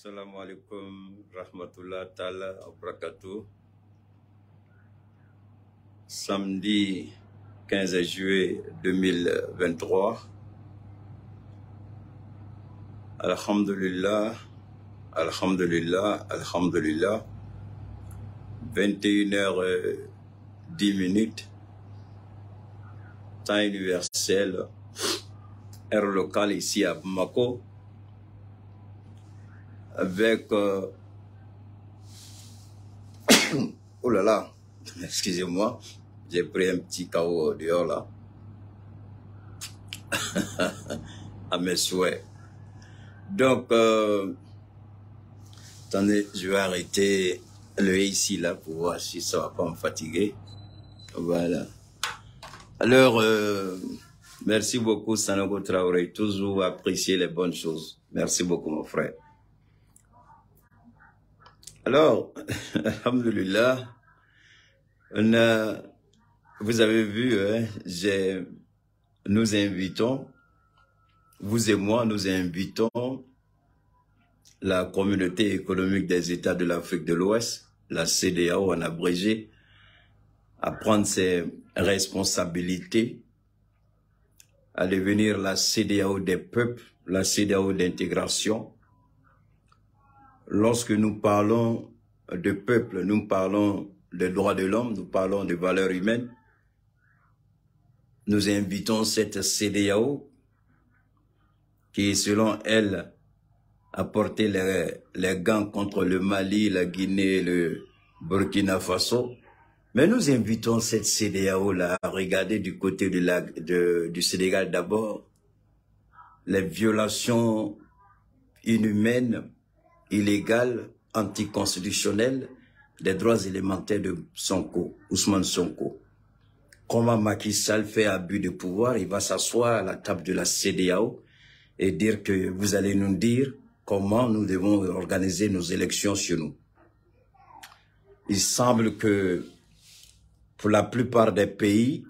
Assalamu alaikum rahmatullah ta'ala wa barakatuh. Samedi 15 juillet 2023. Alhamdulillah, alhamdulillah, alhamdulillah. 21h10, temps universel, heure locale ici à Bamako. Avec oh là là, excusez-moi, j'ai pris un petit chaos dehors là. À mes souhaits. Donc, attendez, je vais arrêter le ici là pour voir si ça va pas me fatiguer. Voilà. Alors, merci beaucoup Sanogo Traoré, toujours apprécier les bonnes choses. Merci beaucoup mon frère. Alors, alhamdulillah, vous avez vu, hein, nous invitons, vous et moi, nous invitons la communauté économique des États de l'Afrique de l'Ouest, la CEDEAO en abrégé, à prendre ses responsabilités, à devenir la CEDEAO des peuples, la CEDEAO d'intégration. Lorsque nous parlons de peuple, nous parlons des droits de l'homme, nous parlons de valeurs humaines. Nous invitons cette CEDEAO qui, selon elle, a porté les gants contre le Mali, la Guinée, le Burkina Faso. Mais nous invitons cette CEDEAO-là à regarder du côté du Sénégal d'abord les violations inhumaines, illégales, anticonstitutionnelles des droits élémentaires de Sonko, Ousmane Sonko. Comment Macky Sall fait abus de pouvoir, il va s'asseoir à la table de la CEDEAO et dire que vous allez nous dire comment nous devons organiser nos élections chez nous. Il semble que pour la plupart des pays,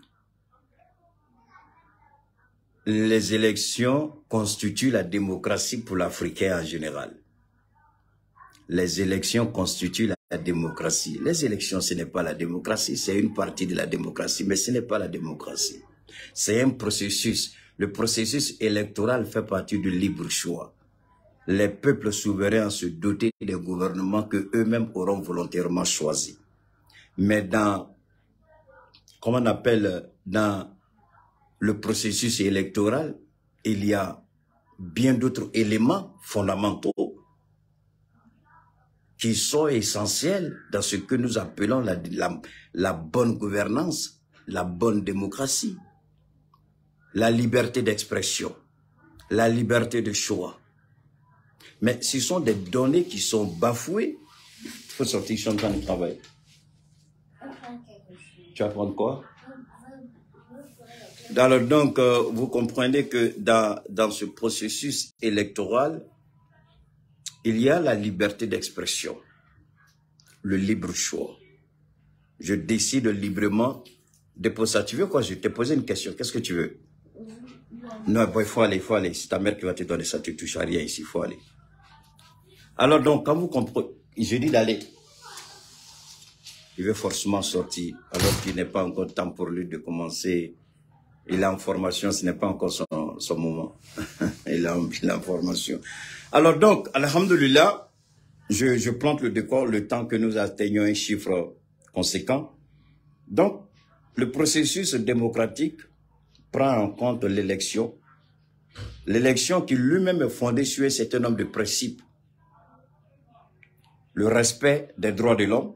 les élections constituent la démocratie pour l'Africain en général. Les élections constituent la démocratie. Les élections, ce n'est pas la démocratie, c'est une partie de la démocratie, mais ce n'est pas la démocratie. C'est un processus. Le processus électoral fait partie du libre choix. Les peuples souverains se doter des gouvernements que eux-mêmes auront volontairement choisis. Mais dans, comment on appelle, dans le processus électoral, il y a bien d'autres éléments fondamentaux qui sont essentiels dans ce que nous appelons la bonne gouvernance, la bonne démocratie, la liberté d'expression, la liberté de choix. Mais ce sont des données qui sont bafouées. Il faut sortir, je suis en train de travailler. Tu vas prendre quoi? Alors donc, vous comprenez que dans ce processus électoral, il y a la liberté d'expression, le libre choix. Je décide librement de poser ça. Tu veux quoi? Je t'ai posé une question. Qu'est-ce que tu veux? Non, bon, il faut aller. C'est ta mère qui va te donner ça. Tu ne touches à rien ici, il faut aller. Alors donc, quand vous comprenez, je dis d'aller. Il veut forcément sortir, alors qu'il n'est pas encore temps pour lui de commencer. Il est en formation, ce n'est pas encore son moment. Il est en formation. Alors donc, alhamdulillah, je plante le décor le temps que nous atteignons un chiffre conséquent. Donc, le processus démocratique prend en compte l'élection. L'élection qui lui-même est fondée sur un certain nombre de principes. Le respect des droits de l'homme,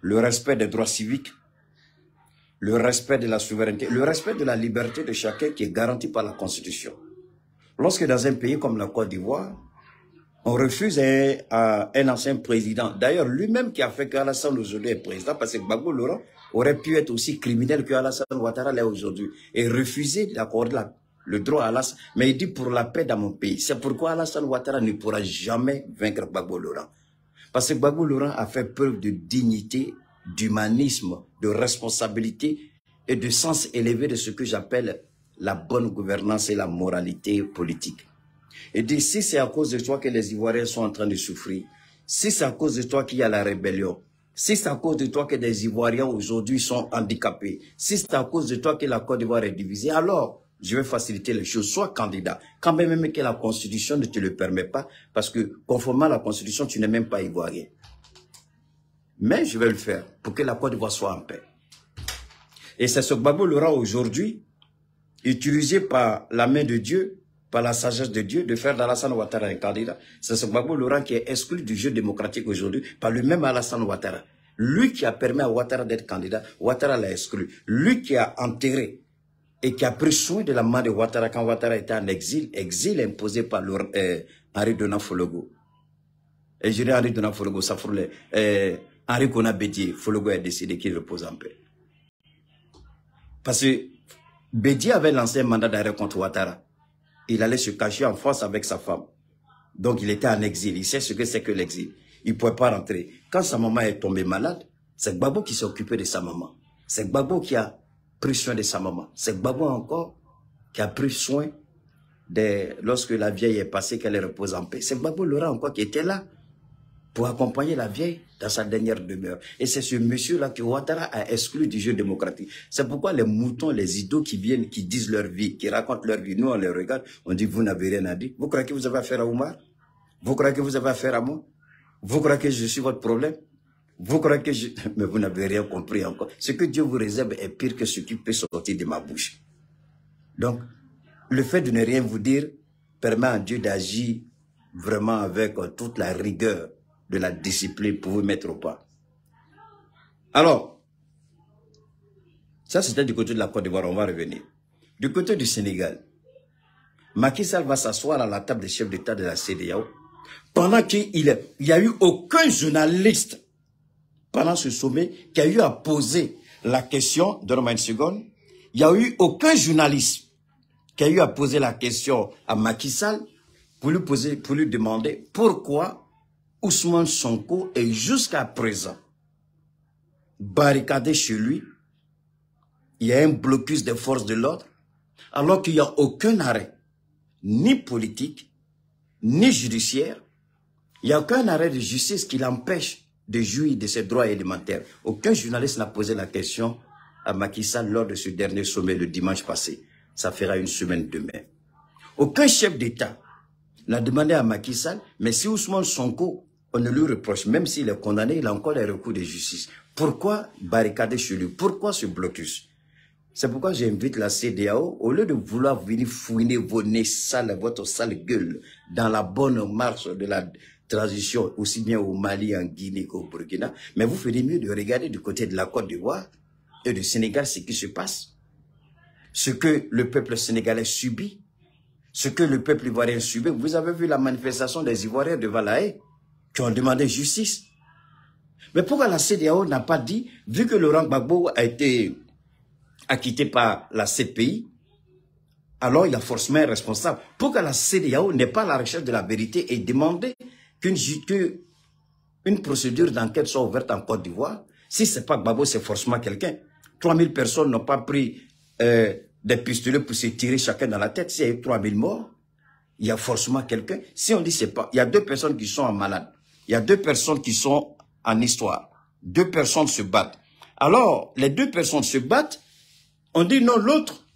le respect des droits civiques, le respect de la souveraineté, le respect de la liberté de chacun qui est garanti par la Constitution. Lorsque dans un pays comme la Côte d'Ivoire, on refuse un ancien président, d'ailleurs lui-même qui a fait qu'Alassane aujourd'hui est président, parce que Gbagbo Laurent aurait pu être aussi criminel que Alassane Ouattara l'est aujourd'hui, et refuser d'accorder le droit à Alassane, mais il dit pour la paix dans mon pays. C'est pourquoi Alassane Ouattara ne pourra jamais vaincre Gbagbo Laurent. Parce que Gbagbo Laurent a fait preuve de dignité, d'humanisme, de responsabilité et de sens élevé de ce que j'appelle la bonne gouvernance et la moralité politique. Et dit, si c'est à cause de toi que les Ivoiriens sont en train de souffrir, si c'est à cause de toi qu'il y a la rébellion, si c'est à cause de toi que des Ivoiriens aujourd'hui sont handicapés, si c'est à cause de toi que la Côte d'Ivoire est divisée, alors je vais faciliter les choses. Sois candidat, quand même que la Constitution ne te le permet pas, parce que conformément à la Constitution, tu n'es même pas Ivoirien. Mais je vais le faire pour que la Côte d'Ivoire soit en paix. Et c'est ce Gbagbo Laurent aujourd'hui, utilisé par la main de Dieu, par la sagesse de Dieu, de faire d'Alassane Ouattara un candidat. C'est ce Gbagbo Laurent qui est exclu du jeu démocratique aujourd'hui par le même Alassane Ouattara. Lui qui a permis à Ouattara d'être candidat, Ouattara l'a exclu. Lui qui a enterré et qui a pris soin de la main de Ouattara quand Ouattara était en exil, exil imposé par Henri Donat Fologo. Et je dis Henri Donat Fologo, ça fout Henri Konan Bédié, Fologo a décidé qu'il repose en paix. Parce que Bédié avait lancé un mandat d'arrêt contre Ouattara. Il allait se cacher en France avec sa femme. Donc il était en exil. Il sait ce que c'est que l'exil. Il ne pouvait pas rentrer. Quand sa maman est tombée malade, c'est Gbagbo qui s'est occupé de sa maman. C'est Gbagbo qui a pris soin de sa maman. C'est Gbagbo encore qui a pris soin lorsque la vieille est passée, qu'elle repose en paix. C'est Gbagbo Laurent encore qui était là pour accompagner la vieille dans sa dernière demeure. Et c'est ce monsieur-là que Ouattara a exclu du jeu démocratique. C'est pourquoi les moutons, les idiots qui viennent, qui disent leur vie, qui racontent leur vie, nous on les regarde, on dit vous n'avez rien à dire. Vous croyez que vous avez affaire à Oumar? Vous croyez que vous avez affaire à moi? Vous croyez que je suis votre problème? Vous croyez que je... Mais vous n'avez rien compris encore. Ce que Dieu vous réserve est pire que ce qui peut sortir de ma bouche. Donc, le fait de ne rien vous dire permet à Dieu d'agir vraiment avec toute la rigueur de la discipline pour vous mettre au pas. Alors, ça c'était du côté de la Côte d'Ivoire, on va revenir. Du côté du Sénégal, Macky Sall va s'asseoir à la table des chefs d'État de la CEDEAO pendant qu'il n'y a eu aucun journaliste pendant ce sommet qui a eu à poser la question, donne-moi une seconde, il n'y a eu aucun journaliste qui a eu à poser la question à Macky Sall pour lui demander pourquoi Ousmane Sonko est jusqu'à présent barricadé chez lui. Il y a un blocus des forces de l'ordre, alors qu'il n'y a aucun arrêt, ni politique, ni judiciaire. Il n'y a aucun arrêt de justice qui l'empêche de jouir de ses droits élémentaires. Aucun journaliste n'a posé la question à Macky Sall lors de ce dernier sommet le dimanche passé. Ça fera une semaine demain. Aucun chef d'État n'a demandé à Macky Sall, mais si Ousmane Sonko, on ne lui reproche, même s'il est condamné, il a encore les recours de justice. Pourquoi barricader chez lui? Pourquoi ce blocus? C'est pourquoi j'invite la CEDEAO, au lieu de vouloir venir fouiner vos nez sales, votre sale gueule, dans la bonne marche de la transition, aussi bien au Mali, en Guinée qu'au Burkina, mais vous ferez mieux de regarder du côté de la Côte d'Ivoire et du Sénégal ce qui se passe. Ce que le peuple sénégalais subit, ce que le peuple ivoirien subit. Vous avez vu la manifestation des Ivoiriens devant la Haye, qui ont demandé justice. Mais pourquoi la CEDEAO n'a pas dit, vu que Laurent Gbagbo a été acquitté par la CPI, alors il y a forcément un responsable. Pourquoi la CEDEAO n'est pas à la recherche de la vérité et demander qu'une procédure d'enquête soit ouverte en Côte d'Ivoire? Si ce n'est pas Gbagbo, c'est forcément quelqu'un. 3000 personnes n'ont pas pris des pistolets pour se tirer chacun dans la tête. S'il y a eu 3000 morts, il y a forcément quelqu'un. Si on dit c'est pas, il y a 2 personnes qui sont en malade. Il y a 2 personnes qui sont en histoire. 2 personnes se battent. Alors, les 2 personnes se battent. On dit non, l'autre,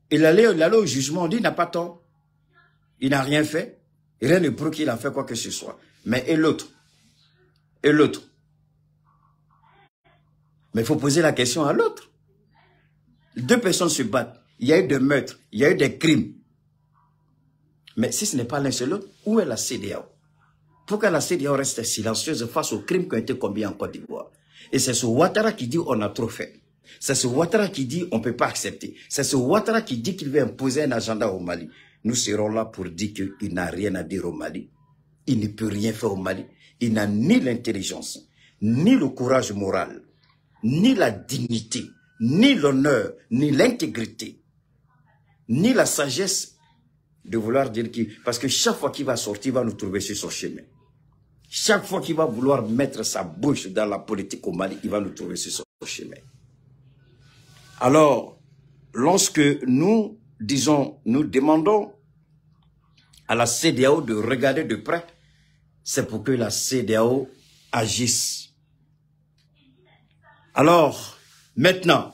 il allait au jugement, on dit il n'a pas tort. Il n'a rien fait. Rien ne prouve qu'il a fait quoi que ce soit. Mais et l'autre? Et l'autre? Mais il faut poser la question à l'autre. 2 personnes se battent. Il y a eu des meurtres. Il y a eu des crimes. Mais si ce n'est pas l'un seul l'autre, où est la CEDEAO? Pourquoi la CEDEAO reste silencieuse face aux crimes qui ont été commis en Côte d'Ivoire? Et c'est ce Ouattara qui dit on a trop fait. C'est ce Ouattara qui dit on ne peut pas accepter. C'est ce Ouattara qui dit qu'il veut imposer un agenda au Mali. Nous serons là pour dire qu'il n'a rien à dire au Mali. Il ne peut rien faire au Mali. Il n'a ni l'intelligence, ni le courage moral, ni la dignité, ni l'honneur, ni l'intégrité, ni la sagesse de vouloir dire qu'il... Parce que chaque fois qu'il va sortir, il va nous trouver sur son chemin. Chaque fois qu'il va vouloir mettre sa bouche dans la politique au Mali, il va nous trouver sur son chemin. Alors, lorsque nous disons, nous demandons à la CEDEAO de regarder de près. C'est pour que la CEDEAO agisse. Alors, maintenant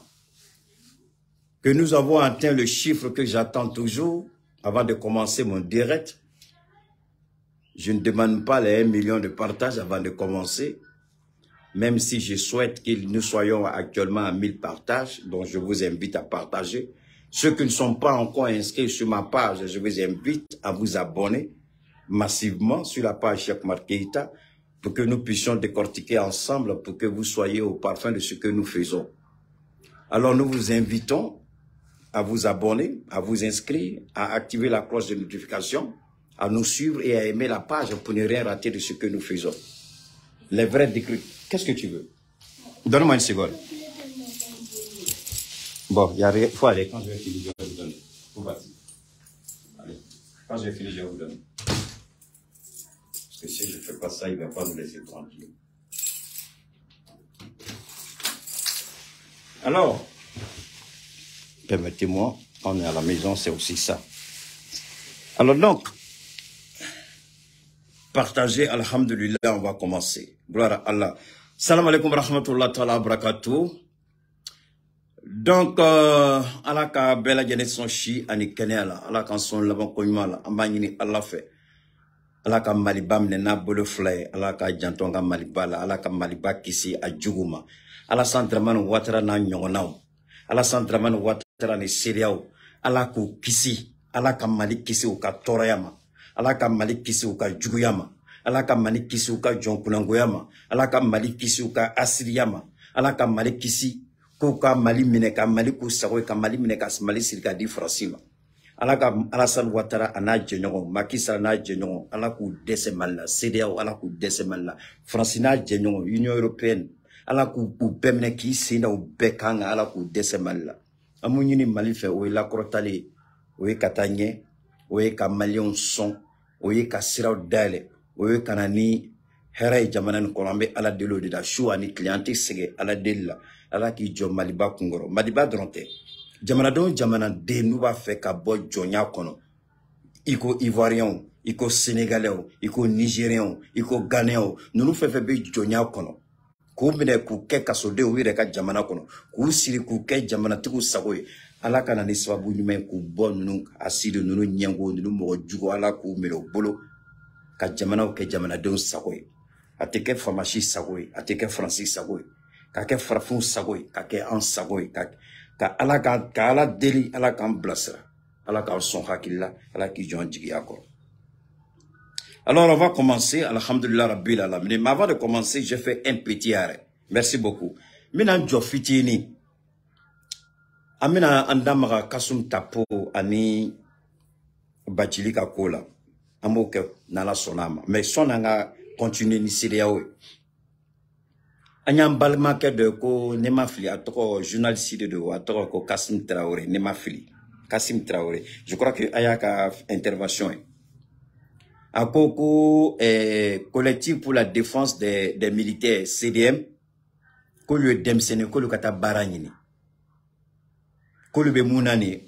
que nous avons atteint le chiffre que j'attends toujours, avant de commencer mon direct, je ne demande pas les 1 million de partages avant de commencer, même si je souhaite que nous soyons actuellement à 1000 partages, donc je vous invite à partager. Ceux qui ne sont pas encore inscrits sur ma page, je vous invite à vous abonner massivement sur la page Cheikh Oumar Keïta pour que nous puissions décortiquer ensemble, pour que vous soyez au parfum de ce que nous faisons. Alors nous vous invitons à vous abonner, à vous inscrire, à activer la cloche de notification, à nous suivre et à aimer la page pour ne rien rater de ce que nous faisons. Les vrais décryptes. Qu'est-ce que tu veux? Donne-moi une seconde. Bon, il faut aller. Quand je vais finir, je vais vous donner. Faut partir. Allez. Quand je vais finir, je vais vous donner. Parce que si je ne fais pas ça, il ne va pas nous laisser tranquille. Alors, permettez-moi, quand on est à la maison, c'est aussi ça. Alors donc, partagez, alhamdulillah, on va commencer. Gloire à Allah. Salam alaikum rahmatullah ta'ala barakatuh. Donc, Allah ka bela jane son chi ani kenela, Allah kan son laban ko nyala, ambani Allah fait. Allah ka maliba mena bolo flay, Allah ka janton ka malibala, Allah ka maliba kisi a juguma. Allah santraman watara na nyongonao. Allah santraman watara ni seriao. Allah ku kisi, Allah ka malik kisi u ka torayama. Allah ka malik kisi u ka juguyama. Allah ka malik kisi u ka jonkunangoyama. Allah ka malik kisi u ka asiriyama. Allah ka malik kisi ko ka mali mine ka mali ku sago ka mali mine ka mali sirka di frasima. Allah ka Alassane Ouattara ana jenyon, Macky Sall na jenyon, Allah ku dese malla, CEDEAO Allah ku dese malla, Francina jenyon, Union européenne, Allah ku bemne ki sina u bekanga, Allah ku dese malla. Amunyini Mali fe o la krotale, o katanye, o ka malion son, o ka siraw dale, o kanani heray jamanan kolombe ala delo de da chou ani cliente sege ala della, ala ki jo Maliba kungoro, Maliba dronte. Jamana don jamana de nou ba fe ka bo jonya kono. Iko Ivoirien, iko Sénégalais, iko Nigérien, iko Ghanéen, nous fe be jonya kono. Ku mine ku ke kasode wire ka jamana kono. Ku siri ku ke jamana tiku sagoy. Ala kana ni sababu nyume ku bon nu aside nu nyengo nu mo jugo ala ku melo bolo ka jamana ke jamana don sagoy. Ateke famashi sagoy, ateke Francis sagoy. Ka ke farfun sagoy, ka ke an sagoy, ka ala ka ala deli ala kan blasra ala ka son hakilla ala ki jon jigi akor. Alors on va commencer alhamdulillah rabbil alamin. Mais avant de commencer, je fais un petit arrêt. Merci beaucoup. Mina jo fitini amina andamara kasum tapo ani bachilika kola amoke nala sonama mais sonanga continuer ni CEDEAO. Anyam balmake de ko nemafili atoko journaliste de atoko ko Kassim Traoré nemafili Kassim Traoré. Je crois que ayaka intervention akoko collectif pour la défense des militaires CDM ko le demsene ko le kata baranyini ko le be munani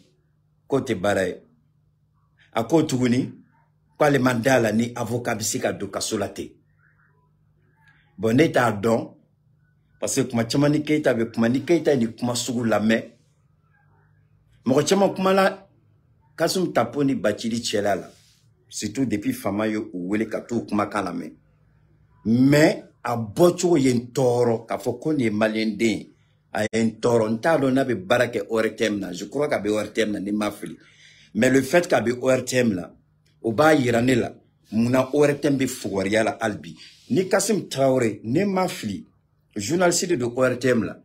côté baray ako tuguni kwa le mandala ni avocat bisika do kasolate bon état don. Parce que kuma chamani keita be kuma ni keita ni kuma sugu lame. Moko chama kuma la kasum taponi bachili chelala. Surtout depuis Famayo ou wele katou kuma kalame. Mais a bocho yentoro ka foko ni malende a yentoro ntado na be barake ORTM na. Je crois qu'abe ORTM na ni mafili. Mais le fait qu'abe ORTM la oba yirane la muna ORTM be fouwaria la albi. Ni Kassim Traoré ni mafili. Journaliste de ORTM là.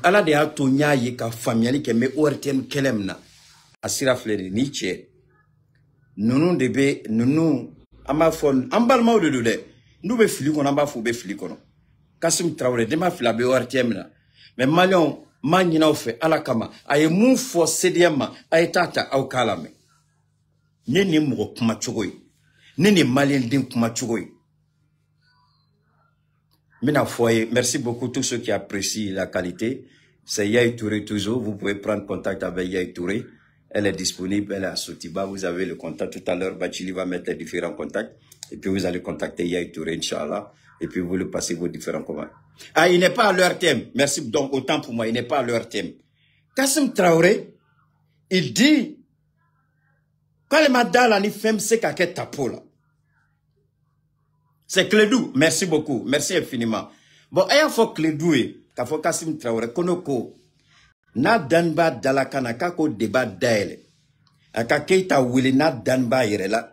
Ala de ato nyaye ka famiali ke me ORTM kelem na. Asira flere ni che. Nunu debe nunu ama fon ambalma de dole. Nou be fili kono amba fu be fili kono. Kassim Traoré de ma fila be ORTM là. Mais malion manyina ofe ala kama aye mu fo CDM aye tata au kalame. Neni mo kuma chogoy. Neni malien din kuma chogoy. Merci beaucoup tous ceux qui apprécient la qualité. C'est Yaye Touré toujours. Vous pouvez prendre contact avec Yaye Touré. Elle est disponible, elle est à Sotiba. Vous avez le contact tout à l'heure. Bachili va mettre les différents contacts. Et puis vous allez contacter Yahi Touré, Inch'Allah. Et puis vous le passez vos différents commandes. Ah, il n'est pas à leur thème. Merci donc autant pour moi. Il n'est pas à leur thème. Kassim Traoré, il dit, quand le madala ni femme c'est qu'à quel tapo là. C'est Clédou. Merci beaucoup. Merci infiniment. Bon, il faut Clédou et, qu'il faut Kassim Traoré, konoko. Na danba dalakana kako débat d'aile. Aka keita wili na danba irela.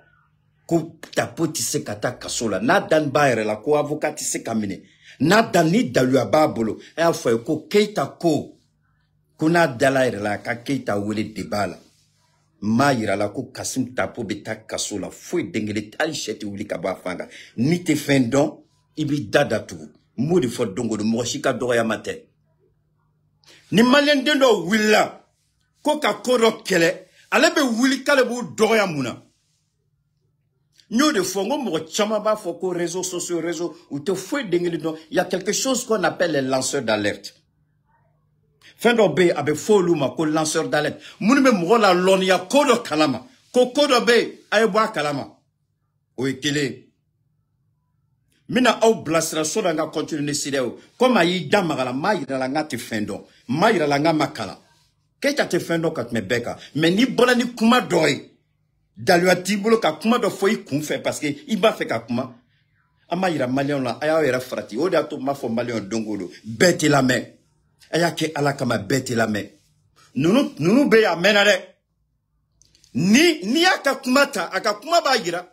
Ko tapo tise kata kasola. Na danba irela ko avocat tise kamine. Na dani dalua babolo. Il faut ko keita ko. Kuna dala irela ka keita wili débat la. Ma irela ko Kassim tapo beta kasola. Foi dengele ali chete wili kaba fanga. Ni te fendon ibi dada tu. Modi fo dongo de moshika doya matin. Ni malien dendo willa ko ka koro kele ale be wili kale bu doya muna nyo de fongo mo chama ba fo ko réseaux sociaux réseau ou te foi dengeli don il y a quelque chose qu'on appelle les lanceurs d'alerte fendo be abe fo luma ko lanceur d'alerte munu be mo la lon ya kodo kalama ko kodo be ay bo kalama o ekele mina au blasra so da nga continuer sideo comme ayi damagala mayira la nga te fendo mayira la nga makala keta te fendo kat me beka mais ni bola ni kuma doy dalua tibolo ka kuma do foi kun fait parce que iba fait ka kuma amayira malion la aya era frati o da to ma fo malion dongolo beti la main aya ke ala kama beti la main nunu be ya menare ni aka kuma ta aka kuma ba yira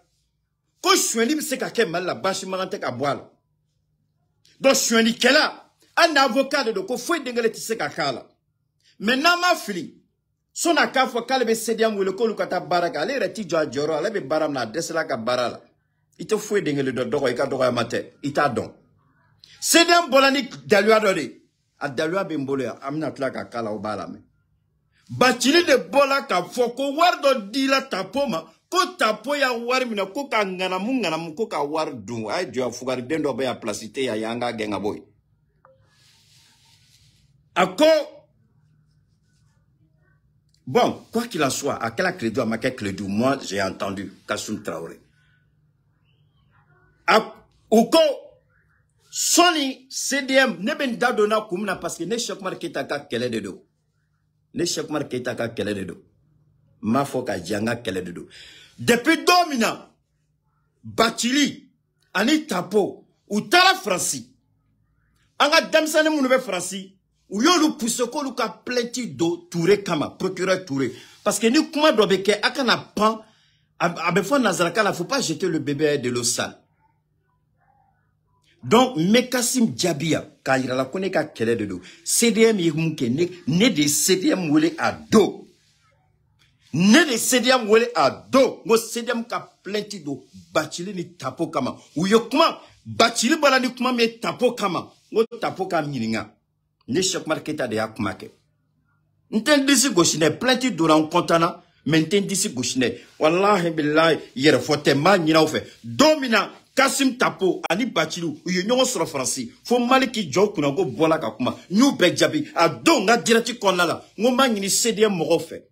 ko shweni bise ka ke mal la bashi marante ka boala do shweni kela un avocat de ko foi dengele tise ka kala maintenant ma fili sona ka fo kale be sediam wele ko lukata baraka ale reti joro ale be baram na desela ka barala ite foi dengele do dogo ka dogo mate ita don sediam bolani dalua do de a dalua be mbolo amna tla ka kala o bala me bachili de bola ka fo ko wardo dila tapoma ko tapo ya war mina ko ka ngana mu ko ka war dun ay jo fugari dendo be ya placité ya yanga genga boy ako bon quoi qu'il en soit à quel crédit à ma crédit moi j'ai entendu Kassim Traoré uko soni CDM ne ben dadona kumna parce que ne Cheikh Oumar Keita ka kele de do ne Cheikh Oumar Keita ka kele de do ma fo ka janga kele de do depuis domina Bachili ani tapo ou tala Franci anga damsane munu be Franci ou yolu pousse ko lu ka plainti do Touré kama procureur Touré parce que ni kuma do be ke akana pan abe fo nazaraka la faut pas jeter le bébé de l'eau sale donc me Kassim Diabia ka ira la kone ka kele de do CDM yimke ne de CDM wole a do ne de CDM wole a do mo CDM ka plainti do Bachili ni tapo kama ou yo kuma Bachili bala ni kuma me tapo kama ngo tapo ka mininga ne Cheikh Oumar Keita de akumake nten disi goshine plainti do ran kontana menten disi goshine wallahi billahi yere fote ma nyina ofe domina Kassim tapo ani Bachili ou yo nyongo soro Franci fo maliki jo kuna go bola ka kuma ñu be jabi a do nga dirati konala ngo ma nyini CDM mo fe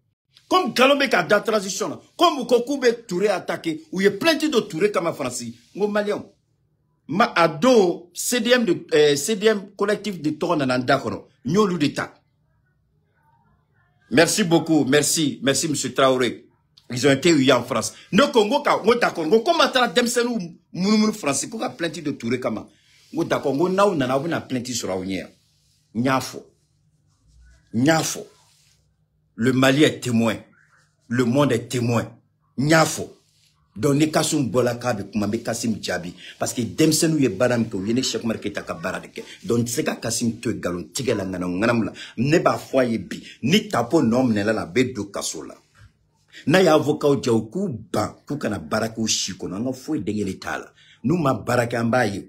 comme Galombe ka da transition comme Kokoube Touré attaqué ou y a plein de Touré comme Franci ngo malion ma ado CDM de CDM collectif de Toron en d'accord nyolu d'état merci beaucoup merci monsieur Traoré ils ont été eu en France no Congo ka ngo d'accord ngo comme atara demsenu munu Franci ko ka plein de Touré comme ngo d'accord ngo na na na plein de sur awnya nyafo le Mali est témoin. Le monde est témoin. Nyafo. Donc, ne Kassim Bolaka be kuma be Kassim Diaby. Parce que demsenu ye baram ko yene Cheikh Oumar Keita ka baradeke. Donc, c'est ka Kassim to galon tigela ngana nganamla. Ne ba foye bi. Ni tapo nom ne la be do kasola. Na ya avocat o jauku ba ku kana baraka o shiko no foye dengele tala. Nu ma baraka ambaye.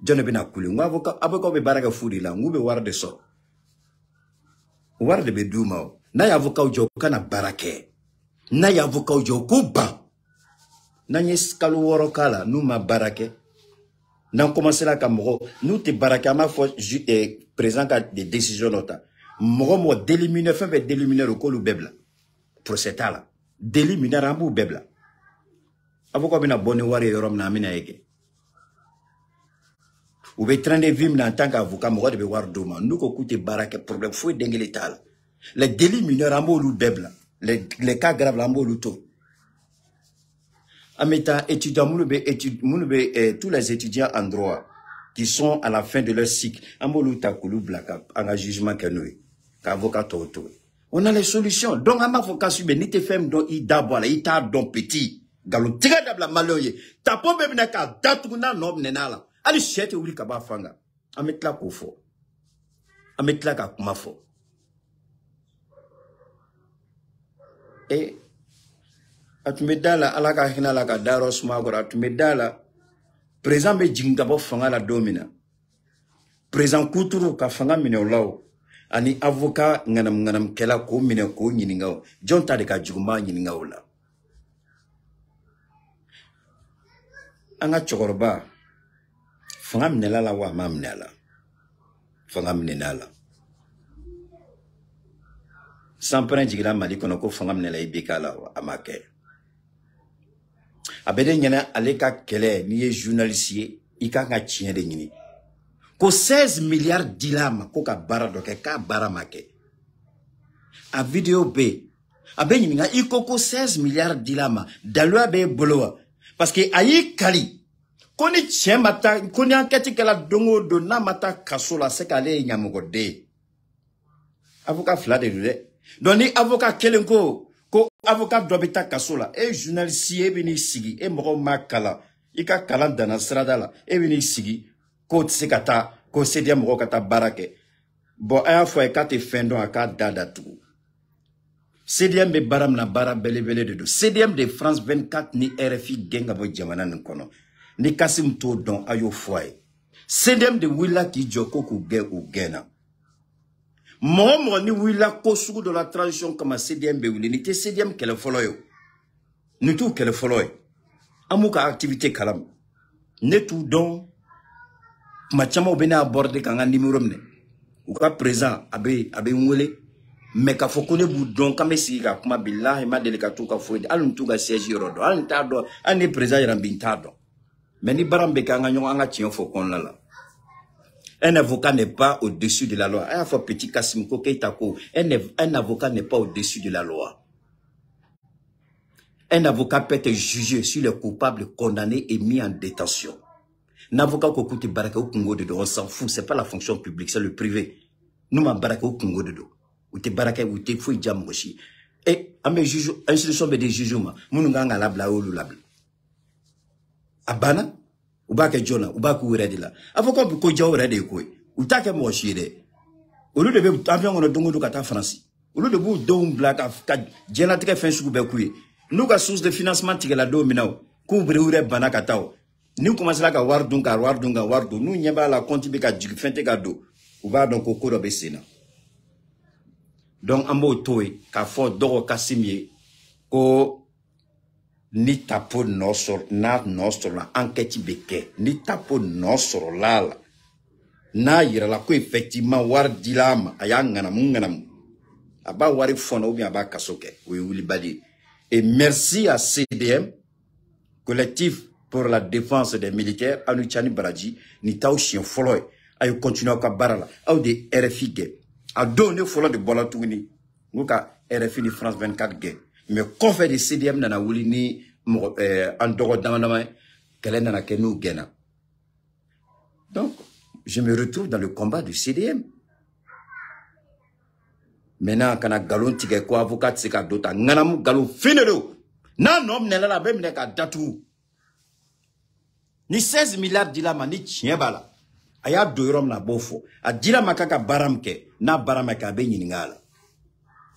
Jone be na kuli. Avocat be baraka fudi la. Ngube war de so. War de be duma. Na ya avocat jo kana barake na ya avocat jo kuba na nyeskalu woro kala nu ma barake na commencer la kamoro nous te barake ma fo présent ka des décisions nota mo d'éliminer fin be d'éliminer le kolu bebla procès là. Délit mineur en bout bebla. Avocat bina bonne wari yorom na amina eke. Ou be train de vivre en tant qu'avocat, moi de voir doma. Nous ko koute barake problème fouet dengue l'état. Les délits mineurs en bout bebla. Les cas graves en bout to. Ameta étudiants tous les étudiants en droit qui sont à la fin de leur cycle en bout takulu blaka en jugement que nous qu'avocat toto. On a les solutions. Donc un avocat sur ni te femme donc il d'abord il t'a donc petit. Galon tira d'abla maloye. Ta pombe bina ka datuna nom nenala. Ali chete ouli kaba fanga. Ametla kofo. Ametla ka kumafo. Et atumedala alaka hina laka daros magora atumedala présent be jingabo fanga la domina. Présent kuturu ka fanga mine olaw. Ani avocat nganam kela ko mine ko nyiningaw. Jonta de ka juguma nyiningaw la. Anga chokoroba fanga minela la wa ma minela fanga minela sans prendre jigira mali kono ko fanga minela ibikala wa amake abede nyana aleka kele ni journaliste ika nga chien de nyini ko 16 milliards dilama ko ka bara doke ka bara make a video be abenyi nga iko ko 16 milliards dilama dalwa be bolowa parce que ayi kali koni tien mata koni enquête kala dongo do na mata kasola se kale nyamugode avocat flade de donc ni avocat kelenko ko avocat dobita kasola e journaliste e bini sigi e mo makala ika kala dana stradala e bini sigi ko tsekata ko sedia mo kata barake bon a fois ka te fendo aka dada tout CDM be baram na bara bele de CDM de France 24 ni RFI genga bo jamana nkono ni Kassim to don ayo foy CDM de willa ki joko ku ge ou gena mo ni willa ko sugu de la transition comme CDM be wili ni te CDM kele foloyo ni tout kele foloyo amuka activité kalam ne tout don ma chama obena aborder kanga numéro mne ou ka présent abe ngole mais ka fokone boudon kame si ka kuma billahi ma delikatu ka fodi alun tuga siège rodo alun tado ani président yarambi tado mais ni barambe ka nga nyonga nga tien fokon la un avocat n'est pas au-dessus de la loi a fa petit Kassim ko keitako un avocat n'est pas au-dessus de la loi. Un avocat peut être jugé sur les coupables condamnés et mis en détention. Un avocat ko kuti baraka au Congo de on s'en fout, c'est pas la fonction publique, c'est le privé. Nous ma baraka au Congo de do ou te baraka ou te fouille jamoshi et ambe juge institution be de jugement mununga ngala bla ou labla abana ubake jona ubaku uredi la avocat ko jaw redi ko utake mo shire olu de be avion on dongo do kata France olu de bu do black ka jena tike fin suku be kuye nous ka source de financement tike la do minaw ko bre ure bana katao ni commence la ka wardunga nous nyeba la compte be ka jig fente ka do uba donc ko do be sena. Donc, ambo toy, ka fo dogo kasimye, ko ni tapo nosor, na nosor la enquête beke, ni tapo nosor la, na yira la ko effectivement war dilama, ayangana munganam, aba wari fona ou bien aba kasoke, oui, badi. Et merci à CDM, collectif pour la défense des militaires, Anuchani Baradji, ni tao chien foloy, ayo continue à barala, au de RFI a donné follow de Bolatouni. Nous RFI ni France 24 gay. Mais qu'on fait des CDM dans la wouli ni en dehors d'amendement qu'elle est dans la kenou gena. Donc, je me retrouve dans le combat du CDM. Maintenant, quand on a galon tigé quoi avocat c'est qu'à d'autres, n'anam galon finero. Non, non, n'est la même n'est qu'à datou. Ni 16 milliards d'ilama ni tient bala. Aya doirom na bofo. A dira makaka baramke. Na baramaka be nyingala.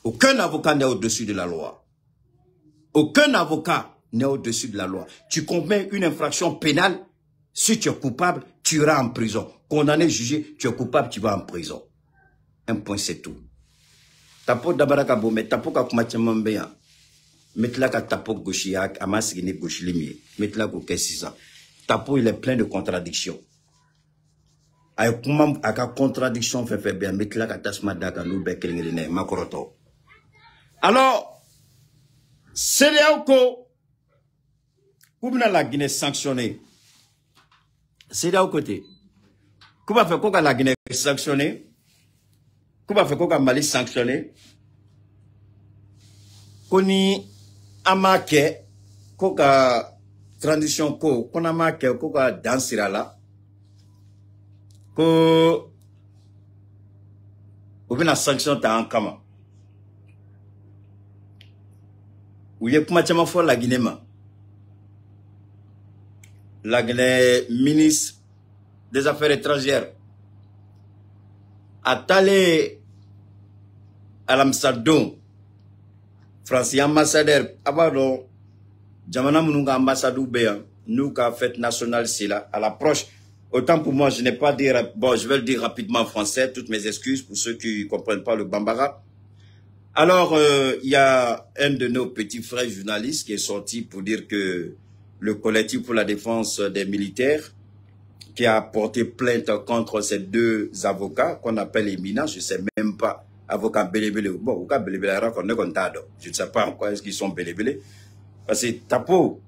Aucun avocat n'est au-dessus de la loi. Aucun avocat n'est au-dessus de la loi. Tu commets une infraction pénale. Si tu es coupable, tu iras en prison. Condamné, jugé, tu es coupable, tu vas en prison. Un point, c'est tout. Tapo dabaraka bo, mais tapo ka kumachemambeya. Metla ka tapo gauchiak, amasigine gauche limier. Metla ko kesisa. Tapo, il est plein de contradictions. Ay kumam aka contradiction fait bien mettre la katasma daka nous bekelingeline makoroto. Alors CEDEAO ko, koubna la Guinée sanctionnée. CEDEAO côté. Kouba fait quoi la Guinée sanctionnée? Kouba fait quoi Mali sanctionné? Koni amake koka transition ko kona make koka dansira la ko obina sanction ta en kama ou ye kuma chama fo la Guinée ma la Guinée ministre des Affaires étrangères a allé à l'Amsterdam Français ambassadeur abado jamana mununga ambassadeur béan nous qu'a fête nationale c'est là à l'approche. Autant pour moi je n'ai pas dit bon je vais le dire rapidement en français, toutes mes excuses pour ceux qui comprennent pas le bambara. Alors il y a un de nos petits frères journalistes qui est sorti pour dire que le collectif pour la défense des militaires qui a porté plainte contre ces deux avocats qu'on appelle éminents, je sais même pas. Avocat belébélé. Bon, avocat belébélé, je ne sais pas en quoi est-ce qu'ils sont belébélés. Parce que Tapo,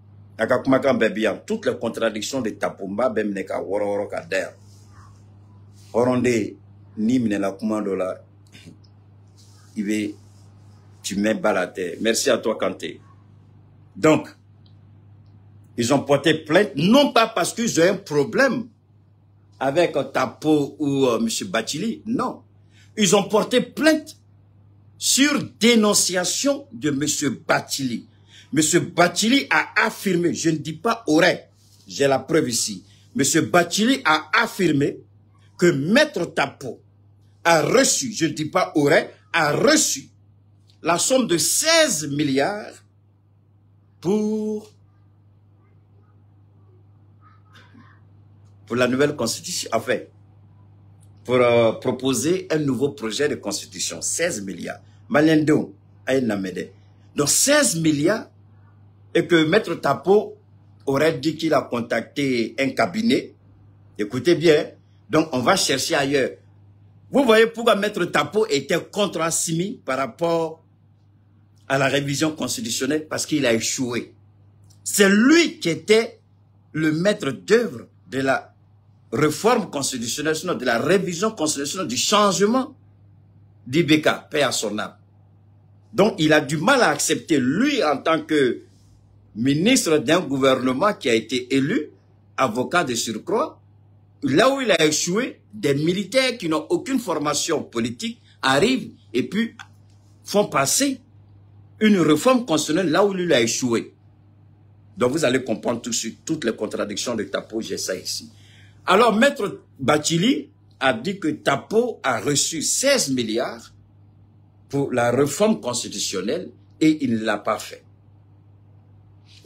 toutes les contradictions de Tapo, même les cas, Orondé, ni la commande là, tu mets bas la terre. Merci à toi, Kanté. Donc, ils ont porté plainte, non pas parce qu'ils ont un problème avec Tapo ou M. Bathily, non. Ils ont porté plainte sur dénonciation de M. Bathily. M. Bathily a affirmé, je ne dis pas aurait, j'ai la preuve ici. M. Bathily a affirmé que Maître Tapo a reçu, je ne dis pas aurait, a reçu la somme de 16 milliards pour la nouvelle constitution, enfin, pour proposer un nouveau projet de constitution. 16 milliards. Malendo, donc 16 milliards et que Maître Tapo aurait dit qu'il a contacté un cabinet. Écoutez bien, donc on va chercher ailleurs. Vous voyez pourquoi Maître Tapo était contre Assimi par rapport à la révision constitutionnelle? Parce qu'il a échoué. C'est lui qui était le maître d'œuvre de la réforme constitutionnelle, sinon de la révision constitutionnelle, du changement d'IBK, paix à son âme. Donc, il a du mal à accepter, lui, en tant que ministre d'un gouvernement qui a été élu, avocat de surcroît, là où il a échoué, des militaires qui n'ont aucune formation politique arrivent et puis font passer une réforme constitutionnelle là où il a échoué. Donc, vous allez comprendre tout de suite toutes les contradictions de Tapo, j'ai ça ici. Alors, Maître Bathily a dit que Tapo a reçu 16 milliards pour la réforme constitutionnelle et il ne l'a pas fait.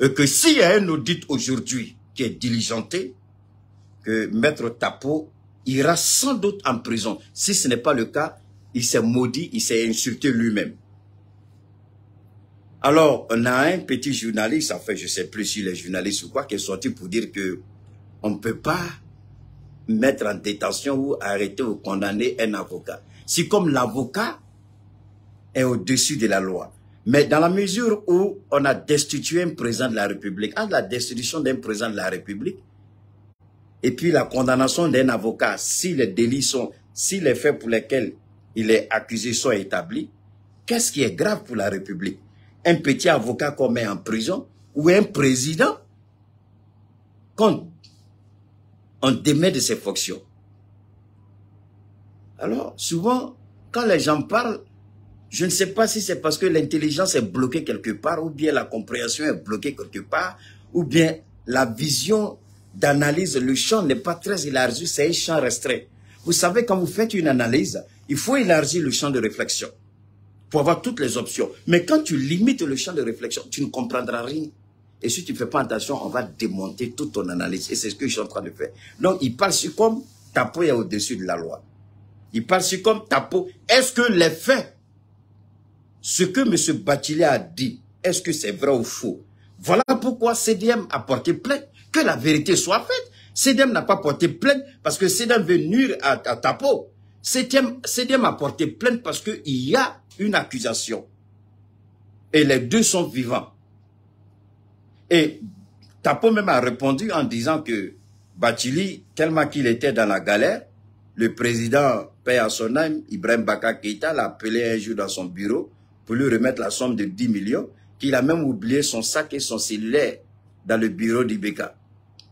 Et que s'il y a un audit aujourd'hui qui est diligenté, que Maître Tapo ira sans doute en prison. Si ce n'est pas le cas, il s'est maudit, il s'est insulté lui-même. Alors, on a un petit journaliste, enfin, je ne sais plus s'il est journaliste ou quoi, qui est sorti pour dire que on ne peut pas mettre en détention ou arrêter ou condamner un avocat. Si comme l'avocat est au-dessus de la loi. Mais dans la mesure où on a destitué un président de la République, entre la destitution d'un président de la République et puis la condamnation d'un avocat, si les délits sont, si les faits pour lesquels il est accusé sont établis, qu'est-ce qui est grave pour la République? Un petit avocat qu'on met en prison ou un président qu'on on démet de ses fonctions. Alors, souvent, quand les gens parlent, je ne sais pas si c'est parce que l'intelligence est bloquée quelque part, ou bien la compréhension est bloquée quelque part, ou bien la vision d'analyse, le champ n'est pas très élargi, c'est un champ restreint. Vous savez, quand vous faites une analyse, il faut élargir le champ de réflexion pour avoir toutes les options. Mais quand tu limites le champ de réflexion, tu ne comprendras rien. Et si tu ne fais pas attention, on va démonter toute ton analyse. Et c'est ce que je suis en train de faire. Donc, il parle sur comme Tapo est au-dessus de la loi. Il parle sur comme Tapo. Est-ce que les faits, ce que M. Bathily a dit, est-ce que c'est vrai ou faux? Voilà pourquoi CDM a porté plainte. Que la vérité soit faite. CDM n'a pas porté plainte parce que CDM veut nuire à Tapo. CDM a porté plainte parce qu'il y a une accusation. Et les deux sont vivants. Et Tapo même a répondu en disant que Bathily, tellement qu'il était dans la galère, le président, paix à son âme, Ibrahim Baka Keïta, l'a appelé un jour dans son bureau pour lui remettre la somme de 10 millions, qu'il a même oublié son sac et son cellulaire dans le bureau d'Ibeka.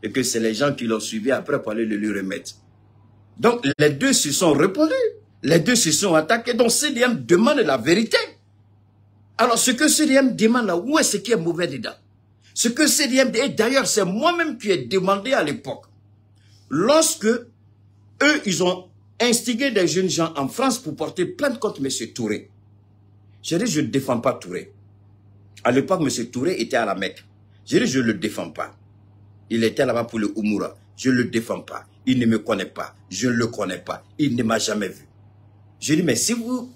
Et que c'est les gens qui l'ont suivi après pour aller le lui remettre. Donc, les deux se sont répondus. Les deux se sont attaqués. Donc, CDM demande la vérité. Alors, ce que CDM demande là, où est-ce qui est mauvais dedans? Ce que CDM, et d'ailleurs, c'est moi-même qui ai demandé à l'époque. Lorsque eux, ils ont instigé des jeunes gens en France pour porter plainte contre M. Touré. J'ai dit, je ne défends pas Touré. À l'époque, M. Touré était à la Mecque. J'ai dit, je ne le défends pas. Il était là-bas pour le Oumoura. Je ne le défends pas. Il ne me connaît pas. Je ne le connais pas. Il ne m'a jamais vu. Je dis, mais si vous